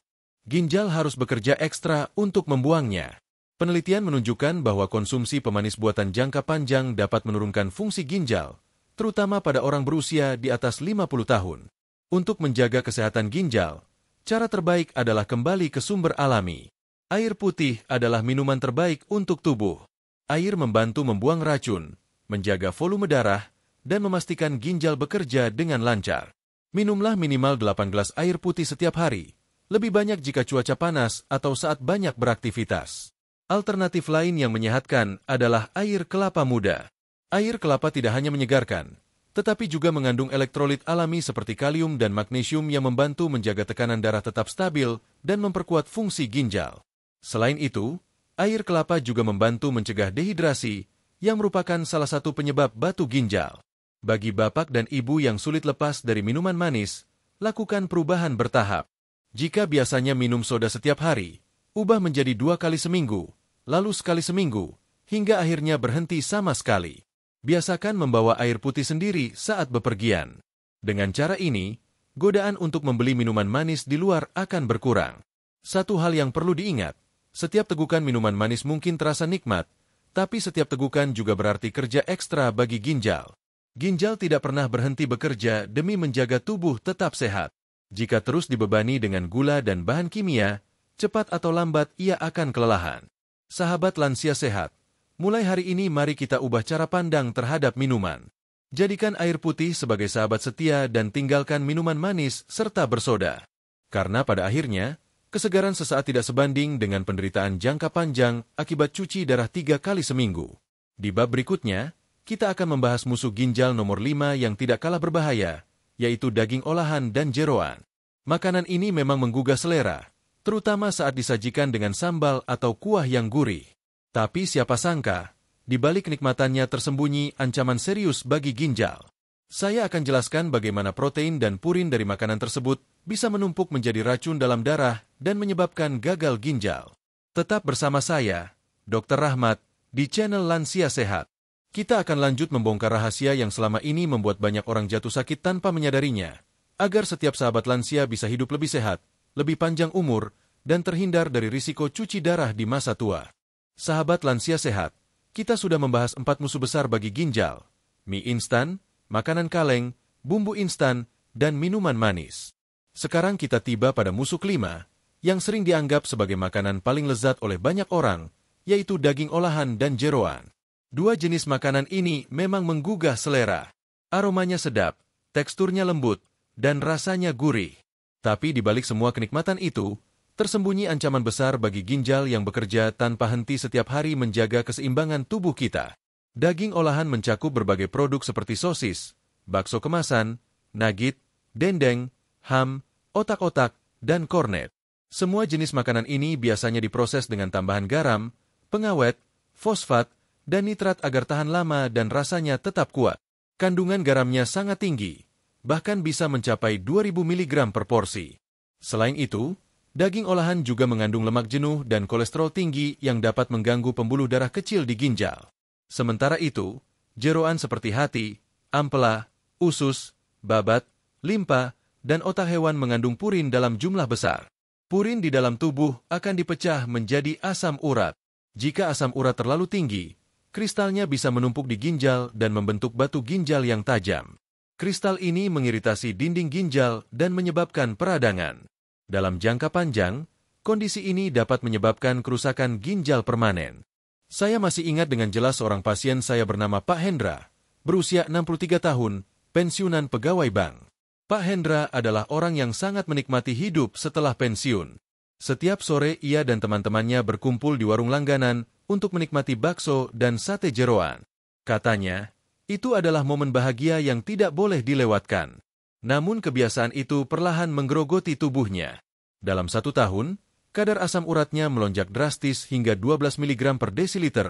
Ginjal harus bekerja ekstra untuk membuangnya. Penelitian menunjukkan bahwa konsumsi pemanis buatan jangka panjang dapat menurunkan fungsi ginjal, terutama pada orang berusia di atas 50 tahun. Untuk menjaga kesehatan ginjal, cara terbaik adalah kembali ke sumber alami. Air putih adalah minuman terbaik untuk tubuh. Air membantu membuang racun, menjaga volume darah, dan memastikan ginjal bekerja dengan lancar. Minumlah minimal 8 gelas air putih setiap hari, lebih banyak jika cuaca panas atau saat banyak beraktivitas. Alternatif lain yang menyehatkan adalah air kelapa muda. Air kelapa tidak hanya menyegarkan, tetapi juga mengandung elektrolit alami seperti kalium dan magnesium yang membantu menjaga tekanan darah tetap stabil dan memperkuat fungsi ginjal. Selain itu, air kelapa juga membantu mencegah dehidrasi, yang merupakan salah satu penyebab batu ginjal. Bagi bapak dan ibu yang sulit lepas dari minuman manis, lakukan perubahan bertahap. Jika biasanya minum soda setiap hari, ubah menjadi 2 kali seminggu, lalu sekali seminggu, hingga akhirnya berhenti sama sekali. Biasakan membawa air putih sendiri saat bepergian. Dengan cara ini, godaan untuk membeli minuman manis di luar akan berkurang. Satu hal yang perlu diingat, setiap tegukan minuman manis mungkin terasa nikmat, tapi setiap tegukan juga berarti kerja ekstra bagi ginjal. Ginjal tidak pernah berhenti bekerja demi menjaga tubuh tetap sehat. Jika terus dibebani dengan gula dan bahan kimia, cepat atau lambat ia akan kelelahan. Sahabat lansia sehat, mulai hari ini mari kita ubah cara pandang terhadap minuman. Jadikan air putih sebagai sahabat setia dan tinggalkan minuman manis serta bersoda. Karena pada akhirnya, kesegaran sesaat tidak sebanding dengan penderitaan jangka panjang akibat cuci darah 3 kali seminggu. Di bab berikutnya, kita akan membahas musuh ginjal nomor 5 yang tidak kalah berbahaya, yaitu daging olahan dan jeroan. Makanan ini memang menggugah selera, terutama saat disajikan dengan sambal atau kuah yang gurih. Tapi siapa sangka, di balik kenikmatannya tersembunyi ancaman serius bagi ginjal. Saya akan jelaskan bagaimana protein dan purin dari makanan tersebut bisa menumpuk menjadi racun dalam darah dan menyebabkan gagal ginjal. Tetap bersama saya, Dr. Rahmat, di channel Lansia Sehat. Kita akan lanjut membongkar rahasia yang selama ini membuat banyak orang jatuh sakit tanpa menyadarinya, agar setiap sahabat lansia bisa hidup lebih sehat, lebih panjang umur, dan terhindar dari risiko cuci darah di masa tua. Sahabat lansia sehat, kita sudah membahas 4 musuh besar bagi ginjal: mie instan, makanan kaleng, bumbu instan, dan minuman manis. Sekarang kita tiba pada musuh kelima, yang sering dianggap sebagai makanan paling lezat oleh banyak orang, yaitu daging olahan dan jeroan. 2 jenis makanan ini memang menggugah selera. Aromanya sedap, teksturnya lembut, dan rasanya gurih. Tapi di balik semua kenikmatan itu, tersembunyi ancaman besar bagi ginjal yang bekerja tanpa henti setiap hari menjaga keseimbangan tubuh kita. Daging olahan mencakup berbagai produk seperti sosis, bakso kemasan, nugget, dendeng, ham, otak-otak, dan kornet. Semua jenis makanan ini biasanya diproses dengan tambahan garam, pengawet, fosfat, dan nitrat agar tahan lama dan rasanya tetap kuat. Kandungan garamnya sangat tinggi, bahkan bisa mencapai 2000 mg per porsi. Selain itu, daging olahan juga mengandung lemak jenuh dan kolesterol tinggi yang dapat mengganggu pembuluh darah kecil di ginjal. Sementara itu, jeroan seperti hati, ampela, usus, babat, limpa, dan otak hewan mengandung purin dalam jumlah besar. Purin di dalam tubuh akan dipecah menjadi asam urat. Jika asam urat terlalu tinggi, kristalnya bisa menumpuk di ginjal dan membentuk batu ginjal yang tajam. Kristal ini mengiritasi dinding ginjal dan menyebabkan peradangan. Dalam jangka panjang, kondisi ini dapat menyebabkan kerusakan ginjal permanen. Saya masih ingat dengan jelas seorang pasien saya bernama Pak Hendra, berusia 63 tahun, pensiunan pegawai bank. Pak Hendra adalah orang yang sangat menikmati hidup setelah pensiun. Setiap sore ia dan teman-temannya berkumpul di warung langganan untuk menikmati bakso dan sate jeroan. Katanya, itu adalah momen bahagia yang tidak boleh dilewatkan. Namun kebiasaan itu perlahan menggerogoti tubuhnya. Dalam 1 tahun, kadar asam uratnya melonjak drastis hingga 12 mg per desiliter,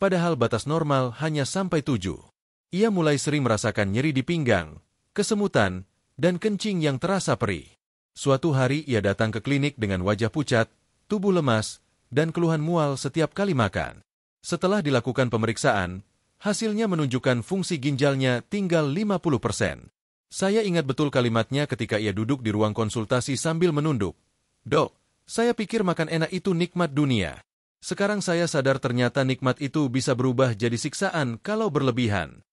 padahal batas normal hanya sampai 7. Ia mulai sering merasakan nyeri di pinggang, kesemutan, dan kencing yang terasa perih. Suatu hari ia datang ke klinik dengan wajah pucat, tubuh lemas, dan keluhan mual setiap kali makan. Setelah dilakukan pemeriksaan, hasilnya menunjukkan fungsi ginjalnya tinggal 50%. Saya ingat betul kalimatnya ketika ia duduk di ruang konsultasi sambil menunduk. "Dok, saya pikir makan enak itu nikmat dunia. Sekarang saya sadar ternyata nikmat itu bisa berubah jadi siksaan kalau berlebihan."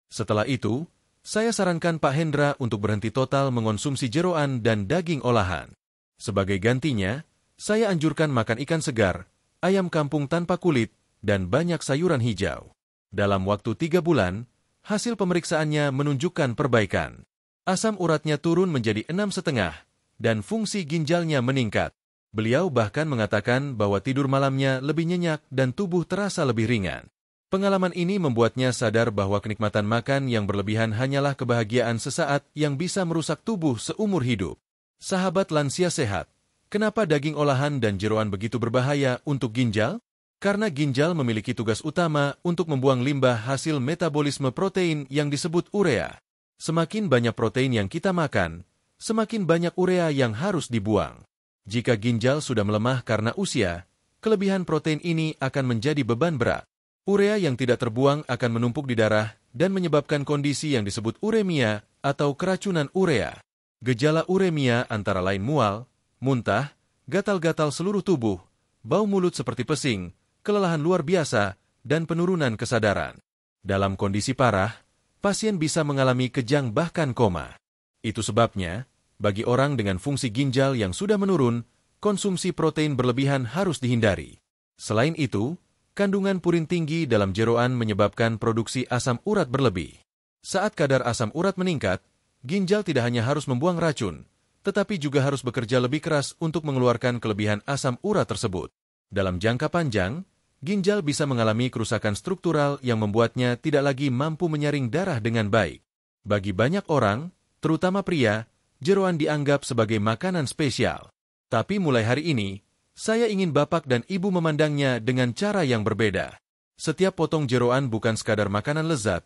Setelah itu, saya sarankan Pak Hendra untuk berhenti total mengonsumsi jeroan dan daging olahan. Sebagai gantinya, saya anjurkan makan ikan segar, ayam kampung tanpa kulit, dan banyak sayuran hijau. Dalam waktu 3 bulan, hasil pemeriksaannya menunjukkan perbaikan. Asam uratnya turun menjadi 6,5, dan fungsi ginjalnya meningkat. Beliau bahkan mengatakan bahwa tidur malamnya lebih nyenyak dan tubuh terasa lebih ringan. Pengalaman ini membuatnya sadar bahwa kenikmatan makan yang berlebihan hanyalah kebahagiaan sesaat yang bisa merusak tubuh seumur hidup. Sahabat lansia sehat, kenapa daging olahan dan jeroan begitu berbahaya untuk ginjal? Karena ginjal memiliki tugas utama untuk membuang limbah hasil metabolisme protein yang disebut urea. Semakin banyak protein yang kita makan, semakin banyak urea yang harus dibuang. Jika ginjal sudah melemah karena usia, kelebihan protein ini akan menjadi beban berat. Urea yang tidak terbuang akan menumpuk di darah dan menyebabkan kondisi yang disebut uremia atau keracunan urea. Gejala uremia antara lain mual, muntah, gatal-gatal seluruh tubuh, bau mulut seperti pesing, kelelahan luar biasa, dan penurunan kesadaran. Dalam kondisi parah, pasien bisa mengalami kejang bahkan koma. Itu sebabnya, bagi orang dengan fungsi ginjal yang sudah menurun, konsumsi protein berlebihan harus dihindari. Selain itu, kandungan purin tinggi dalam jeroan menyebabkan produksi asam urat berlebih. Saat kadar asam urat meningkat, ginjal tidak hanya harus membuang racun, tetapi juga harus bekerja lebih keras untuk mengeluarkan kelebihan asam urat tersebut. Dalam jangka panjang, ginjal bisa mengalami kerusakan struktural yang membuatnya tidak lagi mampu menyaring darah dengan baik. Bagi banyak orang, terutama pria, jeroan dianggap sebagai makanan spesial. Tapi mulai hari ini, saya ingin bapak dan ibu memandangnya dengan cara yang berbeda. Setiap potong jeroan bukan sekadar makanan lezat,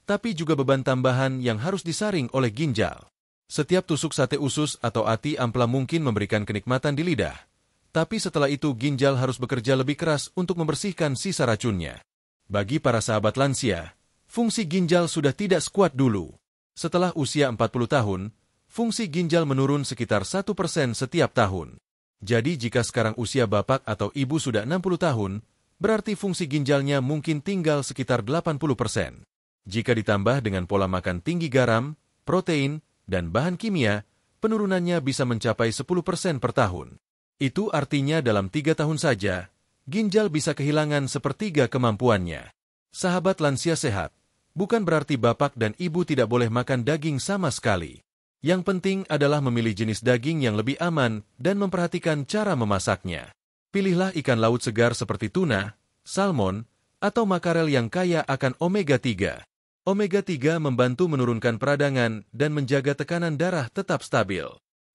tapi juga beban tambahan yang harus disaring oleh ginjal. Setiap tusuk sate usus atau ati ampela mungkin memberikan kenikmatan di lidah. Tapi setelah itu ginjal harus bekerja lebih keras untuk membersihkan sisa racunnya. Bagi para sahabat lansia, fungsi ginjal sudah tidak sekuat dulu. Setelah usia 40 tahun, fungsi ginjal menurun sekitar 1% setiap tahun. Jadi jika sekarang usia bapak atau ibu sudah 60 tahun, berarti fungsi ginjalnya mungkin tinggal sekitar 80%. Jika ditambah dengan pola makan tinggi garam, protein, dan bahan kimia, penurunannya bisa mencapai 10% per tahun. Itu artinya dalam 3 tahun saja, ginjal bisa kehilangan sepertiga kemampuannya. Sahabat lansia sehat, bukan berarti bapak dan ibu tidak boleh makan daging sama sekali. Yang penting adalah memilih jenis daging yang lebih aman dan memperhatikan cara memasaknya. Pilihlah ikan laut segar seperti tuna, salmon, atau makarel yang kaya akan omega 3. Omega 3 membantu menurunkan peradangan dan menjaga tekanan darah tetap stabil.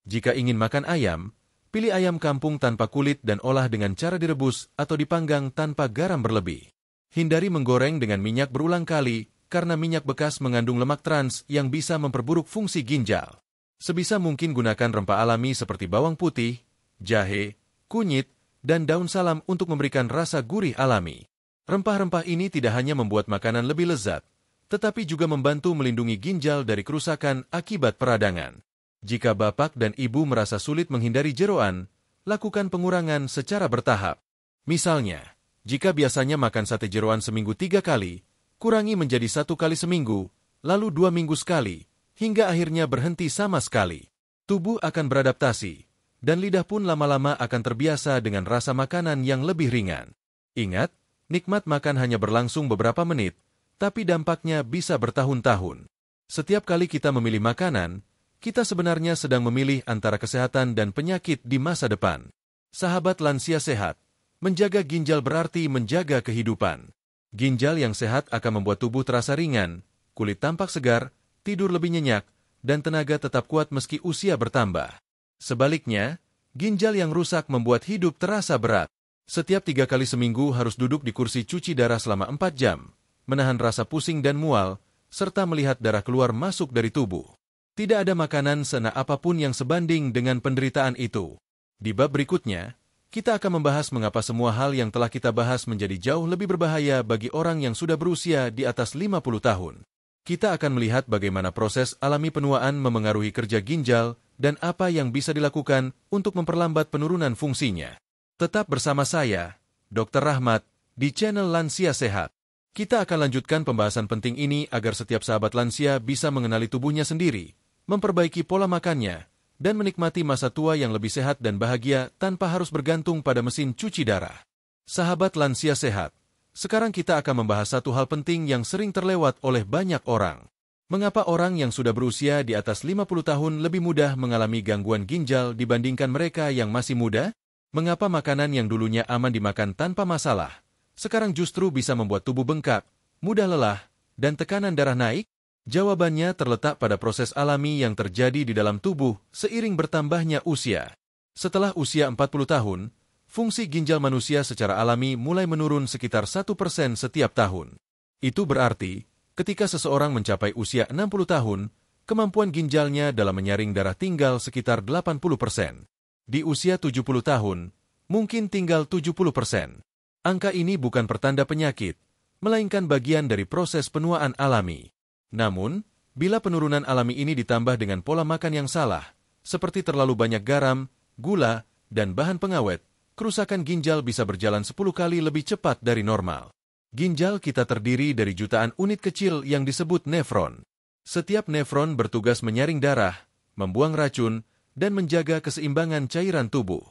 Jika ingin makan ayam, pilih ayam kampung tanpa kulit dan olah dengan cara direbus atau dipanggang tanpa garam berlebih. Hindari menggoreng dengan minyak berulang kali, karena minyak bekas mengandung lemak trans yang bisa memperburuk fungsi ginjal. Sebisa mungkin gunakan rempah alami seperti bawang putih, jahe, kunyit, dan daun salam untuk memberikan rasa gurih alami. Rempah-rempah ini tidak hanya membuat makanan lebih lezat, tetapi juga membantu melindungi ginjal dari kerusakan akibat peradangan. Jika bapak dan ibu merasa sulit menghindari jeroan, lakukan pengurangan secara bertahap. Misalnya, jika biasanya makan sate jeroan seminggu 3 kali, kurangi menjadi 1 kali seminggu, lalu 2 minggu sekali, hingga akhirnya berhenti sama sekali. Tubuh akan beradaptasi, dan lidah pun lama-lama akan terbiasa dengan rasa makanan yang lebih ringan. Ingat, nikmat makan hanya berlangsung beberapa menit, tapi dampaknya bisa bertahun-tahun. Setiap kali kita memilih makanan, kita sebenarnya sedang memilih antara kesehatan dan penyakit di masa depan. Sahabat lansia sehat, menjaga ginjal berarti menjaga kehidupan. Ginjal yang sehat akan membuat tubuh terasa ringan, kulit tampak segar, tidur lebih nyenyak, dan tenaga tetap kuat meski usia bertambah. Sebaliknya, ginjal yang rusak membuat hidup terasa berat. Setiap 3 kali seminggu harus duduk di kursi cuci darah selama 4 jam, menahan rasa pusing dan mual, serta melihat darah keluar masuk dari tubuh. Tidak ada makanan seenak apapun yang sebanding dengan penderitaan itu. Di bab berikutnya, kita akan membahas mengapa semua hal yang telah kita bahas menjadi jauh lebih berbahaya bagi orang yang sudah berusia di atas 50 tahun. Kita akan melihat bagaimana proses alami penuaan memengaruhi kerja ginjal dan apa yang bisa dilakukan untuk memperlambat penurunan fungsinya. Tetap bersama saya, Dr. Rahmat, di channel Lansia Sehat. Kita akan lanjutkan pembahasan penting ini agar setiap sahabat lansia bisa mengenali tubuhnya sendiri, memperbaiki pola makannya, dan menikmati masa tua yang lebih sehat dan bahagia tanpa harus bergantung pada mesin cuci darah. Sahabat lansia sehat, sekarang kita akan membahas satu hal penting yang sering terlewat oleh banyak orang. Mengapa orang yang sudah berusia di atas 50 tahun lebih mudah mengalami gangguan ginjal dibandingkan mereka yang masih muda? Mengapa makanan yang dulunya aman dimakan tanpa masalah, sekarang justru bisa membuat tubuh bengkak, mudah lelah, dan tekanan darah naik? Jawabannya terletak pada proses alami yang terjadi di dalam tubuh seiring bertambahnya usia. Setelah usia 40 tahun, fungsi ginjal manusia secara alami mulai menurun sekitar 1% setiap tahun. Itu berarti, ketika seseorang mencapai usia 60 tahun, kemampuan ginjalnya dalam menyaring darah tinggal sekitar 80%. Di usia 70 tahun, mungkin tinggal 70%. Angka ini bukan pertanda penyakit, melainkan bagian dari proses penuaan alami. Namun, bila penurunan alami ini ditambah dengan pola makan yang salah, seperti terlalu banyak garam, gula, dan bahan pengawet, kerusakan ginjal bisa berjalan 10 kali lebih cepat dari normal. Ginjal kita terdiri dari jutaan unit kecil yang disebut nefron. Setiap nefron bertugas menyaring darah, membuang racun, dan menjaga keseimbangan cairan tubuh.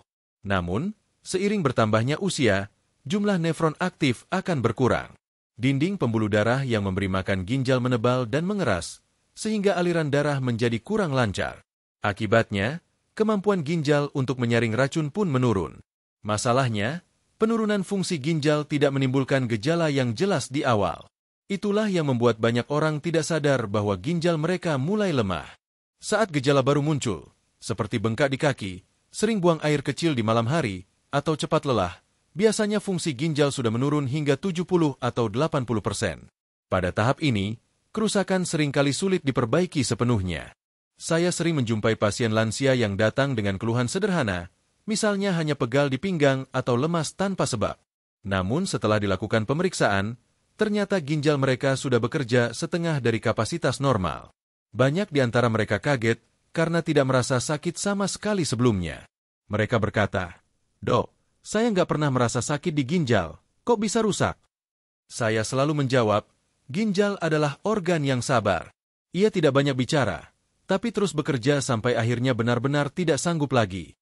Namun, seiring bertambahnya usia, jumlah nefron aktif akan berkurang. Dinding pembuluh darah yang memberi makan ginjal menebal dan mengeras, sehingga aliran darah menjadi kurang lancar. Akibatnya, kemampuan ginjal untuk menyaring racun pun menurun. Masalahnya, penurunan fungsi ginjal tidak menimbulkan gejala yang jelas di awal. Itulah yang membuat banyak orang tidak sadar bahwa ginjal mereka mulai lemah. Saat gejala baru muncul, seperti bengkak di kaki, sering buang air kecil di malam hari, atau cepat lelah, biasanya fungsi ginjal sudah menurun hingga 70 atau 80%. Pada tahap ini, kerusakan seringkali sulit diperbaiki sepenuhnya. Saya sering menjumpai pasien lansia yang datang dengan keluhan sederhana, misalnya hanya pegal di pinggang atau lemas tanpa sebab. Namun setelah dilakukan pemeriksaan, ternyata ginjal mereka sudah bekerja setengah dari kapasitas normal. Banyak di antara mereka kaget karena tidak merasa sakit sama sekali sebelumnya. Mereka berkata, "Dok, saya nggak pernah merasa sakit di ginjal, kok bisa rusak?" Saya selalu menjawab, ginjal adalah organ yang sabar. Ia tidak banyak bicara, tapi terus bekerja sampai akhirnya benar-benar tidak sanggup lagi.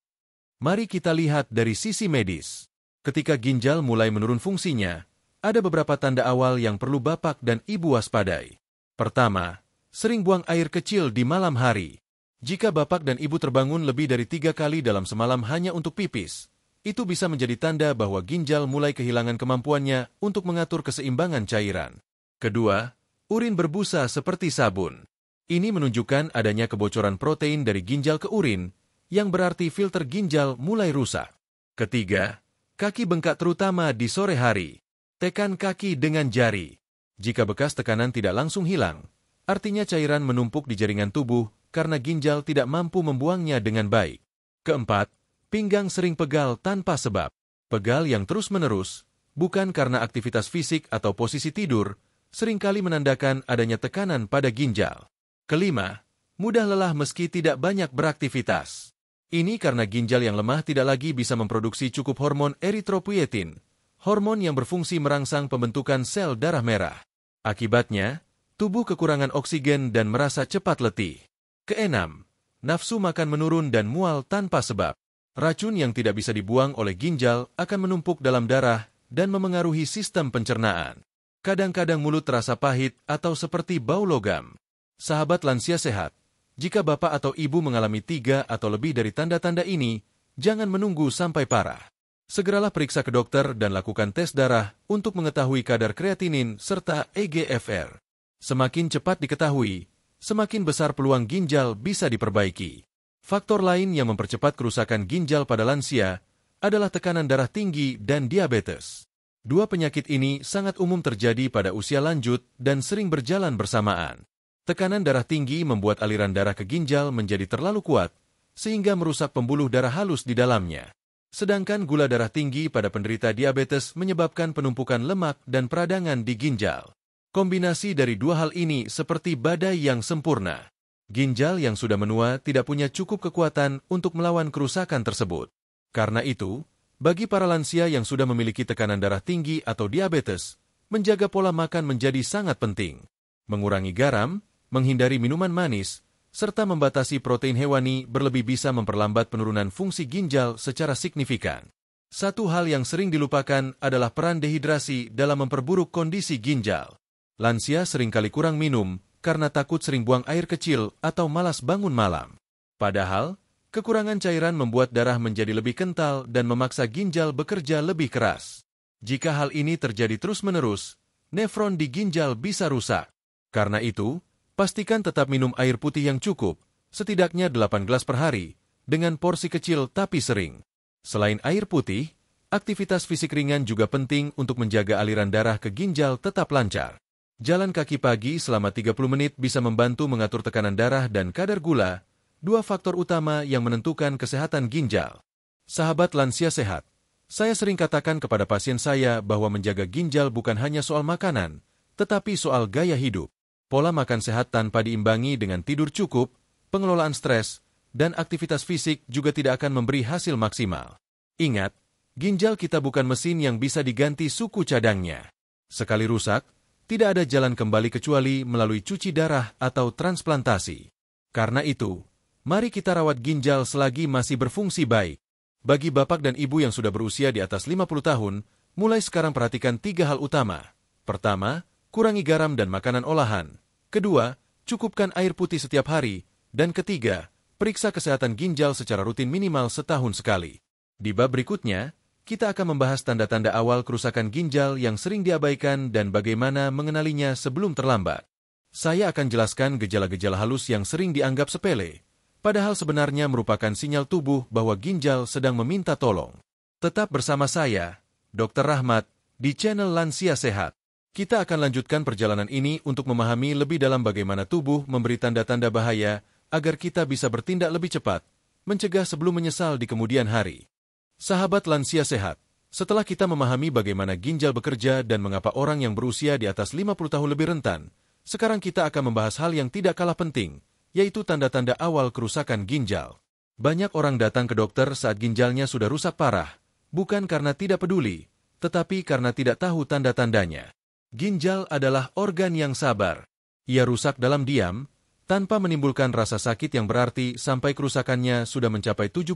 Mari kita lihat dari sisi medis. Ketika ginjal mulai menurun fungsinya, ada beberapa tanda awal yang perlu bapak dan ibu waspadai. Pertama, sering buang air kecil di malam hari. Jika bapak dan ibu terbangun lebih dari 3 kali dalam semalam hanya untuk pipis, itu bisa menjadi tanda bahwa ginjal mulai kehilangan kemampuannya untuk mengatur keseimbangan cairan. Kedua, urin berbusa seperti sabun. Ini menunjukkan adanya kebocoran protein dari ginjal ke urin, yang berarti filter ginjal mulai rusak. Ketiga, kaki bengkak terutama di sore hari. Tekan kaki dengan jari. Jika bekas tekanan tidak langsung hilang, artinya cairan menumpuk di jaringan tubuh karena ginjal tidak mampu membuangnya dengan baik. Keempat, pinggang sering pegal tanpa sebab. Pegal yang terus-menerus, bukan karena aktivitas fisik atau posisi tidur, seringkali menandakan adanya tekanan pada ginjal. Kelima, mudah lelah meski tidak banyak beraktivitas. Ini karena ginjal yang lemah tidak lagi bisa memproduksi cukup hormon eritropoietin, hormon yang berfungsi merangsang pembentukan sel darah merah. Akibatnya, tubuh kekurangan oksigen dan merasa cepat letih. Keenam, nafsu makan menurun dan mual tanpa sebab. Racun yang tidak bisa dibuang oleh ginjal akan menumpuk dalam darah dan memengaruhi sistem pencernaan. Kadang-kadang mulut terasa pahit atau seperti bau logam. Sahabat lansia sehat, jika bapak atau ibu mengalami 3 atau lebih dari tanda-tanda ini, jangan menunggu sampai parah. Segeralah periksa ke dokter dan lakukan tes darah untuk mengetahui kadar kreatinin serta EGFR. Semakin cepat diketahui, semakin besar peluang ginjal bisa diperbaiki. Faktor lain yang mempercepat kerusakan ginjal pada lansia adalah tekanan darah tinggi dan diabetes. Dua penyakit ini sangat umum terjadi pada usia lanjut dan sering berjalan bersamaan. Tekanan darah tinggi membuat aliran darah ke ginjal menjadi terlalu kuat, sehingga merusak pembuluh darah halus di dalamnya. Sedangkan gula darah tinggi pada penderita diabetes menyebabkan penumpukan lemak dan peradangan di ginjal. Kombinasi dari dua hal ini seperti badai yang sempurna. Ginjal yang sudah menua tidak punya cukup kekuatan untuk melawan kerusakan tersebut. Karena itu, bagi para lansia yang sudah memiliki tekanan darah tinggi atau diabetes, menjaga pola makan menjadi sangat penting. Mengurangi garam, menghindari minuman manis, serta membatasi protein hewani berlebih bisa memperlambat penurunan fungsi ginjal secara signifikan. Satu hal yang sering dilupakan adalah peran dehidrasi dalam memperburuk kondisi ginjal. Lansia seringkali kurang minum karena takut sering buang air kecil atau malas bangun malam. Padahal, kekurangan cairan membuat darah menjadi lebih kental dan memaksa ginjal bekerja lebih keras. Jika hal ini terjadi terus-menerus, nefron di ginjal bisa rusak. Karena itu, pastikan tetap minum air putih yang cukup, setidaknya 8 gelas per hari, dengan porsi kecil tapi sering. Selain air putih, aktivitas fisik ringan juga penting untuk menjaga aliran darah ke ginjal tetap lancar. Jalan kaki pagi selama 30 menit bisa membantu mengatur tekanan darah dan kadar gula, dua faktor utama yang menentukan kesehatan ginjal. Sahabat lansia sehat, saya sering katakan kepada pasien saya bahwa menjaga ginjal bukan hanya soal makanan, tetapi soal gaya hidup. Pola makan sehat tanpa diimbangi dengan tidur cukup, pengelolaan stres, dan aktivitas fisik juga tidak akan memberi hasil maksimal. Ingat, ginjal kita bukan mesin yang bisa diganti suku cadangnya. Sekali rusak, tidak ada jalan kembali kecuali melalui cuci darah atau transplantasi. Karena itu, mari kita rawat ginjal selagi masih berfungsi baik. Bagi bapak dan ibu yang sudah berusia di atas 50 tahun, mulai sekarang perhatikan 3 hal utama. Pertama, kurangi garam dan makanan olahan. Kedua, cukupkan air putih setiap hari. Dan ketiga, periksa kesehatan ginjal secara rutin minimal setahun sekali. Di bab berikutnya, kita akan membahas tanda-tanda awal kerusakan ginjal yang sering diabaikan dan bagaimana mengenalinya sebelum terlambat. Saya akan jelaskan gejala-gejala halus yang sering dianggap sepele, padahal sebenarnya merupakan sinyal tubuh bahwa ginjal sedang meminta tolong. Tetap bersama saya, Dr. Rahmat, di channel Lansia Sehat. Kita akan lanjutkan perjalanan ini untuk memahami lebih dalam bagaimana tubuh memberi tanda-tanda bahaya agar kita bisa bertindak lebih cepat, mencegah sebelum menyesal di kemudian hari. Sahabat lansia sehat, setelah kita memahami bagaimana ginjal bekerja dan mengapa orang yang berusia di atas 50 tahun lebih rentan, sekarang kita akan membahas hal yang tidak kalah penting, yaitu tanda-tanda awal kerusakan ginjal. Banyak orang datang ke dokter saat ginjalnya sudah rusak parah, bukan karena tidak peduli, tetapi karena tidak tahu tanda-tandanya. Ginjal adalah organ yang sabar. Ia rusak dalam diam, tanpa menimbulkan rasa sakit yang berarti sampai kerusakannya sudah mencapai 70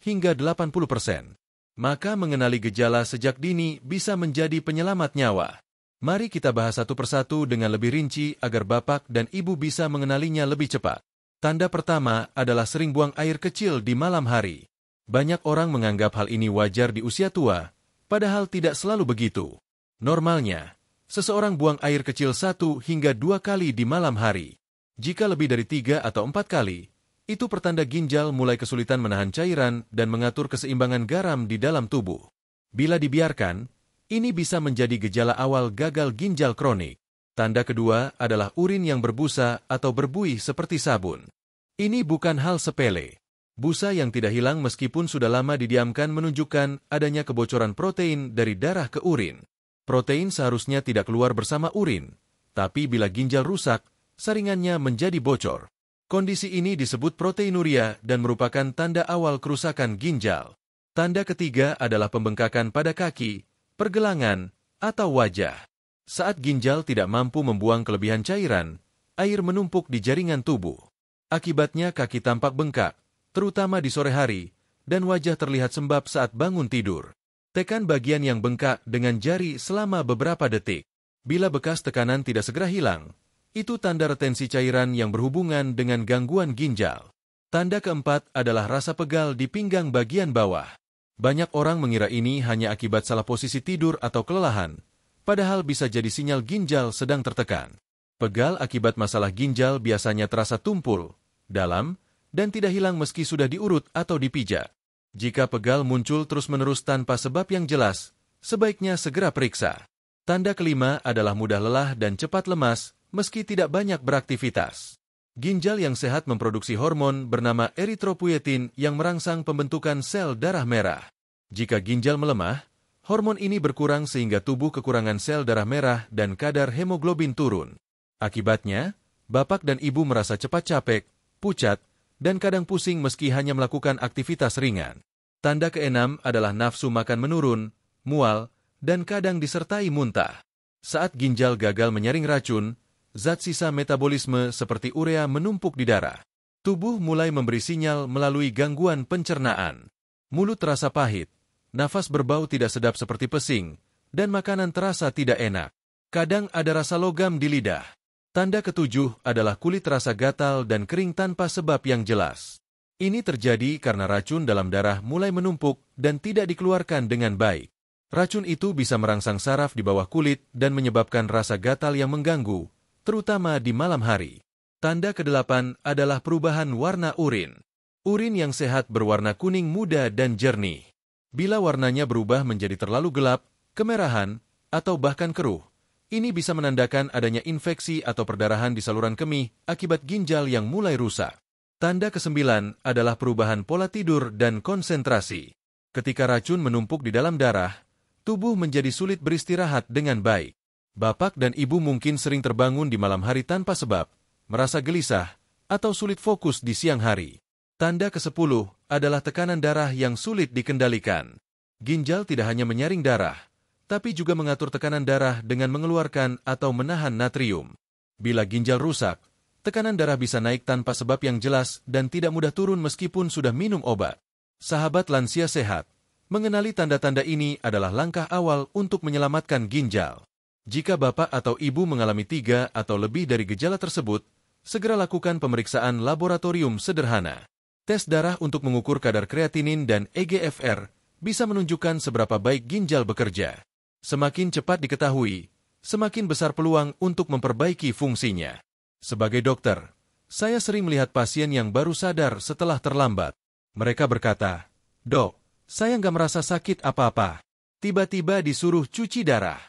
hingga 80%. Maka mengenali gejala sejak dini bisa menjadi penyelamat nyawa. Mari kita bahas satu persatu dengan lebih rinci agar bapak dan ibu bisa mengenalinya lebih cepat. Tanda pertama adalah sering buang air kecil di malam hari. Banyak orang menganggap hal ini wajar di usia tua, padahal tidak selalu begitu. Normalnya, seseorang buang air kecil 1 hingga 2 kali di malam hari. Jika lebih dari 3 atau 4 kali, itu pertanda ginjal mulai kesulitan menahan cairan dan mengatur keseimbangan garam di dalam tubuh. Bila dibiarkan, ini bisa menjadi gejala awal gagal ginjal kronik. Tanda kedua adalah urin yang berbusa atau berbuih seperti sabun. Ini bukan hal sepele. Busa yang tidak hilang meskipun sudah lama didiamkan menunjukkan adanya kebocoran protein dari darah ke urin. Protein seharusnya tidak keluar bersama urin, tapi bila ginjal rusak, saringannya menjadi bocor. Kondisi ini disebut proteinuria dan merupakan tanda awal kerusakan ginjal. Tanda ketiga adalah pembengkakan pada kaki, pergelangan, atau wajah. Saat ginjal tidak mampu membuang kelebihan cairan, air menumpuk di jaringan tubuh. Akibatnya kaki tampak bengkak, terutama di sore hari, dan wajah terlihat sembab saat bangun tidur. Tekan bagian yang bengkak dengan jari selama beberapa detik. Bila bekas tekanan tidak segera hilang, itu tanda retensi cairan yang berhubungan dengan gangguan ginjal. Tanda keempat adalah rasa pegal di pinggang bagian bawah. Banyak orang mengira ini hanya akibat salah posisi tidur atau kelelahan, padahal bisa jadi sinyal ginjal sedang tertekan. Pegal akibat masalah ginjal biasanya terasa tumpul, dalam, dan tidak hilang meski sudah diurut atau dipijat. Jika pegal muncul terus-menerus tanpa sebab yang jelas, sebaiknya segera periksa. Tanda kelima adalah mudah lelah dan cepat lemas, meski tidak banyak beraktivitas. Ginjal yang sehat memproduksi hormon bernama eritropoietin yang merangsang pembentukan sel darah merah. Jika ginjal melemah, hormon ini berkurang sehingga tubuh kekurangan sel darah merah dan kadar hemoglobin turun. Akibatnya, bapak dan ibu merasa cepat capek, pucat, dan kadang pusing meski hanya melakukan aktivitas ringan. Tanda keenam adalah nafsu makan menurun, mual, dan kadang disertai muntah. Saat ginjal gagal menyaring racun, zat sisa metabolisme seperti urea menumpuk di darah. Tubuh mulai memberi sinyal melalui gangguan pencernaan. Mulut terasa pahit, nafas berbau tidak sedap seperti pesing, dan makanan terasa tidak enak. Kadang ada rasa logam di lidah. Tanda ketujuh adalah kulit terasa gatal dan kering tanpa sebab yang jelas. Ini terjadi karena racun dalam darah mulai menumpuk dan tidak dikeluarkan dengan baik. Racun itu bisa merangsang saraf di bawah kulit dan menyebabkan rasa gatal yang mengganggu, terutama di malam hari. Tanda kedelapan adalah perubahan warna urin. Urin yang sehat berwarna kuning muda dan jernih. Bila warnanya berubah menjadi terlalu gelap, kemerahan, atau bahkan keruh, ini bisa menandakan adanya infeksi atau perdarahan di saluran kemih akibat ginjal yang mulai rusak. Tanda kesembilan adalah perubahan pola tidur dan konsentrasi. Ketika racun menumpuk di dalam darah, tubuh menjadi sulit beristirahat dengan baik. Bapak dan ibu mungkin sering terbangun di malam hari tanpa sebab, merasa gelisah, atau sulit fokus di siang hari. Tanda ke-10 adalah tekanan darah yang sulit dikendalikan. Ginjal tidak hanya menyaring darah, tapi juga mengatur tekanan darah dengan mengeluarkan atau menahan natrium. Bila ginjal rusak, tekanan darah bisa naik tanpa sebab yang jelas dan tidak mudah turun meskipun sudah minum obat. Sahabat lansia sehat, mengenali tanda-tanda ini adalah langkah awal untuk menyelamatkan ginjal. Jika bapak atau ibu mengalami 3 atau lebih dari gejala tersebut, segera lakukan pemeriksaan laboratorium sederhana. Tes darah untuk mengukur kadar kreatinin dan EGFR bisa menunjukkan seberapa baik ginjal bekerja. Semakin cepat diketahui, semakin besar peluang untuk memperbaiki fungsinya. Sebagai dokter, saya sering melihat pasien yang baru sadar setelah terlambat. Mereka berkata, "Dok, saya nggak merasa sakit apa-apa. Tiba-tiba disuruh cuci darah."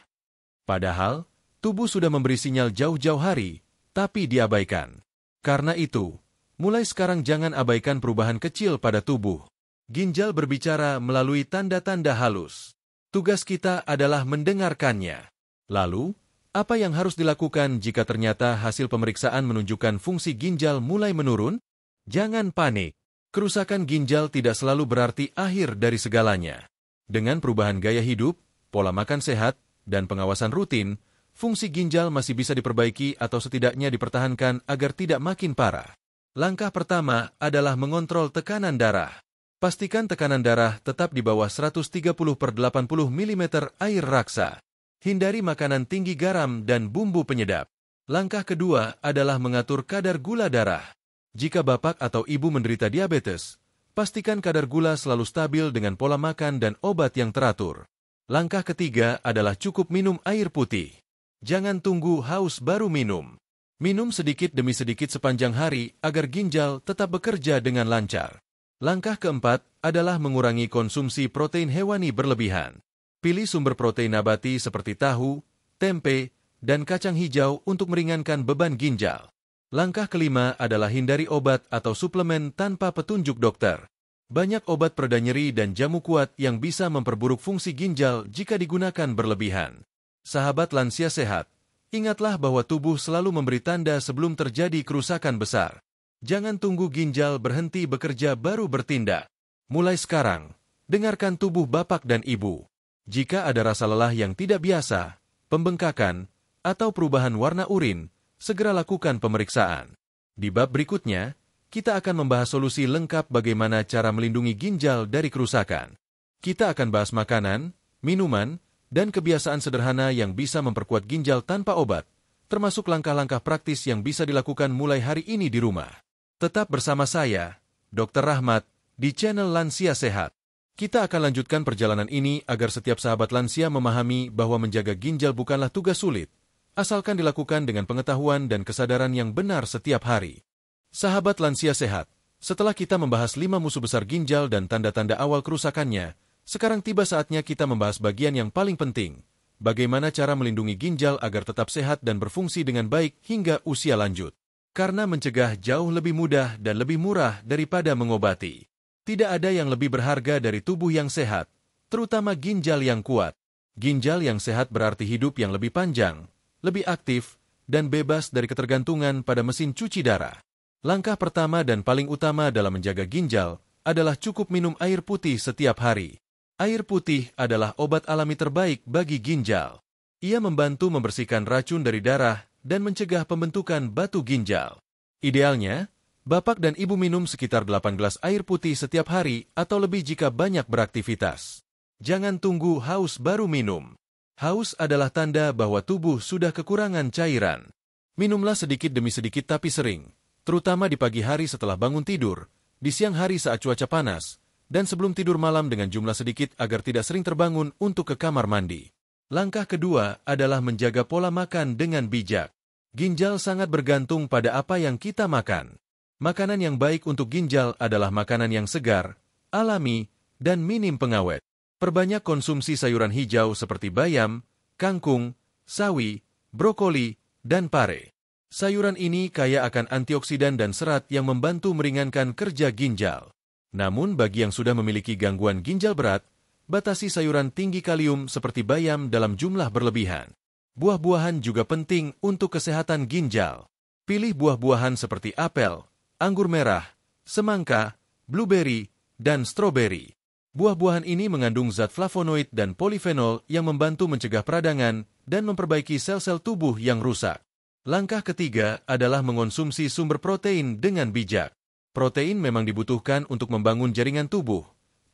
Padahal, tubuh sudah memberi sinyal jauh-jauh hari, tapi diabaikan. Karena itu, mulai sekarang jangan abaikan perubahan kecil pada tubuh. Ginjal berbicara melalui tanda-tanda halus. Tugas kita adalah mendengarkannya. Lalu, apa yang harus dilakukan jika ternyata hasil pemeriksaan menunjukkan fungsi ginjal mulai menurun? Jangan panik. Kerusakan ginjal tidak selalu berarti akhir dari segalanya. Dengan perubahan gaya hidup, pola makan sehat, dan pengawasan rutin, fungsi ginjal masih bisa diperbaiki atau setidaknya dipertahankan agar tidak makin parah. Langkah pertama adalah mengontrol tekanan darah. Pastikan tekanan darah tetap di bawah 130/80 mm air raksa. Hindari makanan tinggi garam dan bumbu penyedap. Langkah kedua adalah mengatur kadar gula darah. Jika bapak atau ibu menderita diabetes, pastikan kadar gula selalu stabil dengan pola makan dan obat yang teratur. Langkah ketiga adalah cukup minum air putih. Jangan tunggu haus baru minum. Minum sedikit demi sedikit sepanjang hari agar ginjal tetap bekerja dengan lancar. Langkah keempat adalah mengurangi konsumsi protein hewani berlebihan. Pilih sumber protein nabati seperti tahu, tempe, dan kacang hijau untuk meringankan beban ginjal. Langkah kelima adalah hindari obat atau suplemen tanpa petunjuk dokter. Banyak obat pereda nyeri dan jamu kuat yang bisa memperburuk fungsi ginjal jika digunakan berlebihan. Sahabat lansia sehat, ingatlah bahwa tubuh selalu memberi tanda sebelum terjadi kerusakan besar. Jangan tunggu ginjal berhenti bekerja baru bertindak. Mulai sekarang, dengarkan tubuh bapak dan ibu. Jika ada rasa lelah yang tidak biasa, pembengkakan, atau perubahan warna urin, segera lakukan pemeriksaan. Di bab berikutnya, kita akan membahas solusi lengkap bagaimana cara melindungi ginjal dari kerusakan. Kita akan bahas makanan, minuman, dan kebiasaan sederhana yang bisa memperkuat ginjal tanpa obat, termasuk langkah-langkah praktis yang bisa dilakukan mulai hari ini di rumah. Tetap bersama saya, Dr. Rahmat, di channel Lansia Sehat. Kita akan lanjutkan perjalanan ini agar setiap sahabat lansia memahami bahwa menjaga ginjal bukanlah tugas sulit, asalkan dilakukan dengan pengetahuan dan kesadaran yang benar setiap hari. Sahabat lansia sehat, setelah kita membahas 5 musuh besar ginjal dan tanda-tanda awal kerusakannya, sekarang tiba saatnya kita membahas bagian yang paling penting, bagaimana cara melindungi ginjal agar tetap sehat dan berfungsi dengan baik hingga usia lanjut. Karena mencegah jauh lebih mudah dan lebih murah daripada mengobati. Tidak ada yang lebih berharga dari tubuh yang sehat, terutama ginjal yang kuat. Ginjal yang sehat berarti hidup yang lebih panjang, lebih aktif, dan bebas dari ketergantungan pada mesin cuci darah. Langkah pertama dan paling utama dalam menjaga ginjal adalah cukup minum air putih setiap hari. Air putih adalah obat alami terbaik bagi ginjal. Ia membantu membersihkan racun dari darah dan mencegah pembentukan batu ginjal. Idealnya, bapak dan ibu minum sekitar 8 gelas air putih setiap hari atau lebih jika banyak beraktivitas. Jangan tunggu haus baru minum. Haus adalah tanda bahwa tubuh sudah kekurangan cairan. Minumlah sedikit demi sedikit tapi sering, terutama di pagi hari setelah bangun tidur, di siang hari saat cuaca panas, dan sebelum tidur malam dengan jumlah sedikit agar tidak sering terbangun untuk ke kamar mandi. Langkah kedua adalah menjaga pola makan dengan bijak. Ginjal sangat bergantung pada apa yang kita makan. Makanan yang baik untuk ginjal adalah makanan yang segar, alami, dan minim pengawet. Perbanyak konsumsi sayuran hijau seperti bayam, kangkung, sawi, brokoli, dan pare. Sayuran ini kaya akan antioksidan dan serat yang membantu meringankan kerja ginjal. Namun bagi yang sudah memiliki gangguan ginjal berat, batasi sayuran tinggi kalium seperti bayam dalam jumlah berlebihan. Buah-buahan juga penting untuk kesehatan ginjal. Pilih buah-buahan seperti apel, anggur merah, semangka, blueberry, dan stroberi. Buah-buahan ini mengandung zat flavonoid dan polifenol yang membantu mencegah peradangan dan memperbaiki sel-sel tubuh yang rusak. Langkah ketiga adalah mengonsumsi sumber protein dengan bijak. Protein memang dibutuhkan untuk membangun jaringan tubuh,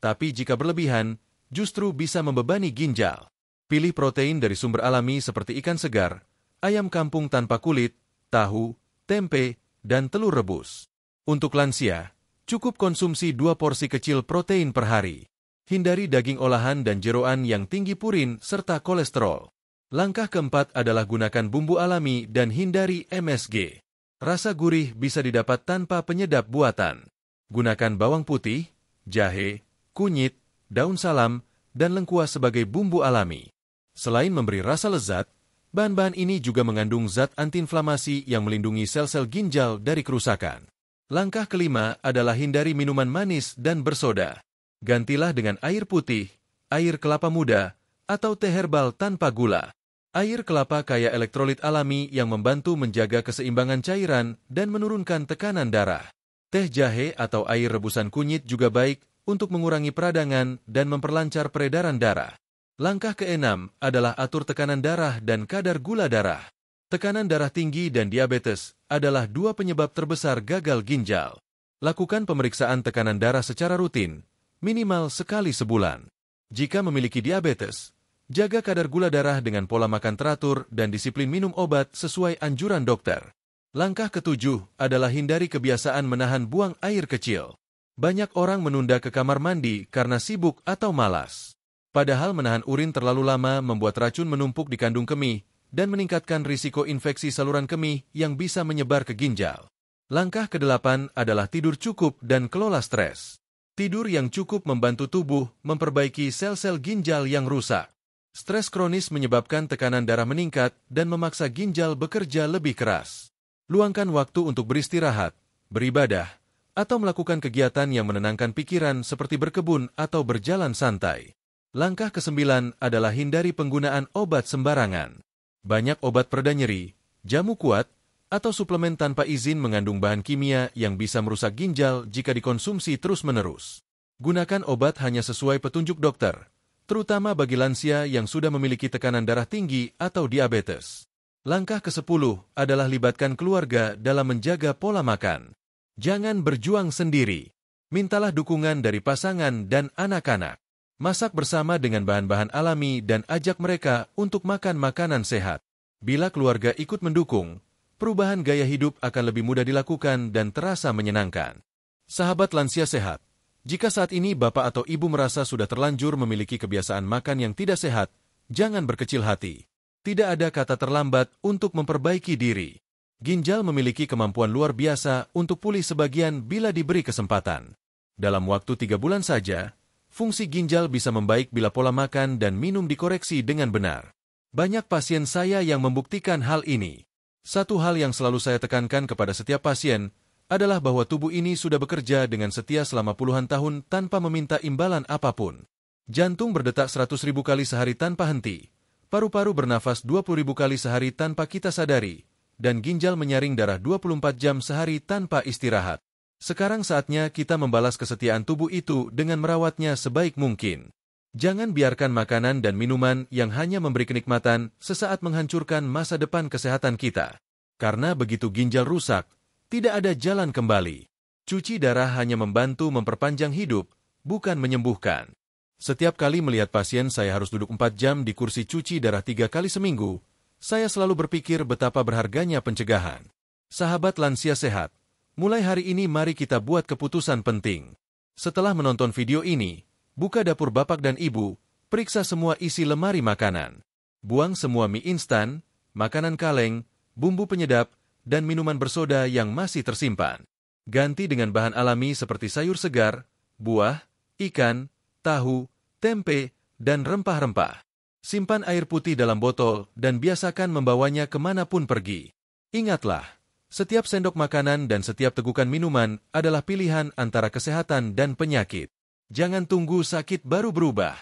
tapi jika berlebihan, justru bisa membebani ginjal. Pilih protein dari sumber alami seperti ikan segar, ayam kampung tanpa kulit, tahu, tempe, dan telur rebus. Untuk lansia, cukup konsumsi 2 porsi kecil protein per hari. Hindari daging olahan dan jeroan yang tinggi purin serta kolesterol. Langkah keempat adalah gunakan bumbu alami dan hindari MSG. Rasa gurih bisa didapat tanpa penyedap buatan. Gunakan bawang putih, jahe, kunyit, daun salam, dan lengkuas sebagai bumbu alami. Selain memberi rasa lezat, bahan-bahan ini juga mengandung zat antiinflamasi yang melindungi sel-sel ginjal dari kerusakan. Langkah kelima adalah hindari minuman manis dan bersoda. Gantilah dengan air putih, air kelapa muda, atau teh herbal tanpa gula. Air kelapa kaya elektrolit alami yang membantu menjaga keseimbangan cairan dan menurunkan tekanan darah. Teh jahe atau air rebusan kunyit juga baik untuk mengurangi peradangan dan memperlancar peredaran darah. Langkah keenam adalah atur tekanan darah dan kadar gula darah. Tekanan darah tinggi dan diabetes adalah 2 penyebab terbesar gagal ginjal. Lakukan pemeriksaan tekanan darah secara rutin, minimal sekali sebulan. Jika memiliki diabetes, jaga kadar gula darah dengan pola makan teratur dan disiplin minum obat sesuai anjuran dokter. Langkah ketujuh adalah hindari kebiasaan menahan buang air kecil. Banyak orang menunda ke kamar mandi karena sibuk atau malas. Padahal menahan urin terlalu lama membuat racun menumpuk di kandung kemih dan meningkatkan risiko infeksi saluran kemih yang bisa menyebar ke ginjal. Langkah kedelapan adalah tidur cukup dan kelola stres. Tidur yang cukup membantu tubuh memperbaiki sel-sel ginjal yang rusak. Stres kronis menyebabkan tekanan darah meningkat dan memaksa ginjal bekerja lebih keras. Luangkan waktu untuk beristirahat, beribadah, atau melakukan kegiatan yang menenangkan pikiran seperti berkebun atau berjalan santai. Langkah kesembilan adalah hindari penggunaan obat sembarangan. Banyak obat pereda nyeri, jamu kuat, atau suplemen tanpa izin mengandung bahan kimia yang bisa merusak ginjal jika dikonsumsi terus-menerus. Gunakan obat hanya sesuai petunjuk dokter, terutama bagi lansia yang sudah memiliki tekanan darah tinggi atau diabetes. Langkah ke-10 adalah libatkan keluarga dalam menjaga pola makan. Jangan berjuang sendiri. Mintalah dukungan dari pasangan dan anak-anak. Masak bersama dengan bahan-bahan alami dan ajak mereka untuk makan makanan sehat. Bila keluarga ikut mendukung, perubahan gaya hidup akan lebih mudah dilakukan dan terasa menyenangkan. Sahabat lansia sehat, jika saat ini bapak atau ibu merasa sudah terlanjur memiliki kebiasaan makan yang tidak sehat, jangan berkecil hati. Tidak ada kata terlambat untuk memperbaiki diri. Ginjal memiliki kemampuan luar biasa untuk pulih sebagian bila diberi kesempatan. Dalam waktu 3 bulan saja, fungsi ginjal bisa membaik bila pola makan dan minum dikoreksi dengan benar. Banyak pasien saya yang membuktikan hal ini. Satu hal yang selalu saya tekankan kepada setiap pasien adalah bahwa tubuh ini sudah bekerja dengan setia selama puluhan tahun tanpa meminta imbalan apapun. Jantung berdetak 100.000 kali sehari tanpa henti, paru-paru bernafas 20.000 kali sehari tanpa kita sadari, dan ginjal menyaring darah 24 jam sehari tanpa istirahat. Sekarang saatnya kita membalas kesetiaan tubuh itu dengan merawatnya sebaik mungkin. Jangan biarkan makanan dan minuman yang hanya memberi kenikmatan sesaat menghancurkan masa depan kesehatan kita. Karena begitu ginjal rusak, tidak ada jalan kembali. Cuci darah hanya membantu memperpanjang hidup, bukan menyembuhkan. Setiap kali melihat pasien saya harus duduk 4 jam di kursi cuci darah 3 kali seminggu, saya selalu berpikir betapa berharganya pencegahan. Sahabat lansia sehat, mulai hari ini mari kita buat keputusan penting. Setelah menonton video ini, buka dapur bapak dan ibu, periksa semua isi lemari makanan. Buang semua mie instan, makanan kaleng, bumbu penyedap, dan minuman bersoda yang masih tersimpan. Ganti dengan bahan alami seperti sayur segar, buah, ikan, tahu, tempe, dan rempah-rempah. Simpan air putih dalam botol dan biasakan membawanya kemanapun pergi. Ingatlah, setiap sendok makanan dan setiap tegukan minuman adalah pilihan antara kesehatan dan penyakit. Jangan tunggu sakit baru berubah.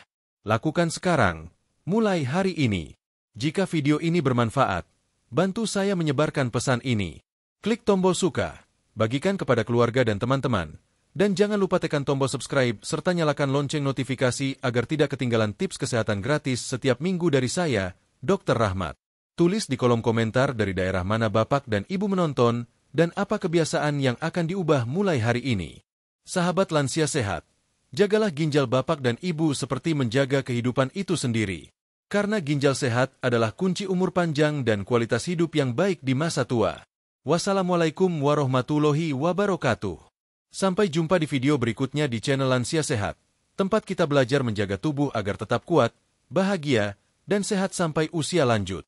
Lakukan sekarang, mulai hari ini. Jika video ini bermanfaat, bantu saya menyebarkan pesan ini. Klik tombol suka, bagikan kepada keluarga dan teman-teman, dan jangan lupa tekan tombol subscribe serta nyalakan lonceng notifikasi agar tidak ketinggalan tips kesehatan gratis setiap minggu dari saya, Dr. Rahmat. Tulis di kolom komentar dari daerah mana bapak dan ibu menonton, dan apa kebiasaan yang akan diubah mulai hari ini. Sahabat lansia sehat, jagalah ginjal bapak dan ibu seperti menjaga kehidupan itu sendiri. Karena ginjal sehat adalah kunci umur panjang dan kualitas hidup yang baik di masa tua. Wassalamualaikum warahmatullahi wabarakatuh. Sampai jumpa di video berikutnya di channel Lansia Sehat, tempat kita belajar menjaga tubuh agar tetap kuat, bahagia, dan sehat sampai usia lanjut.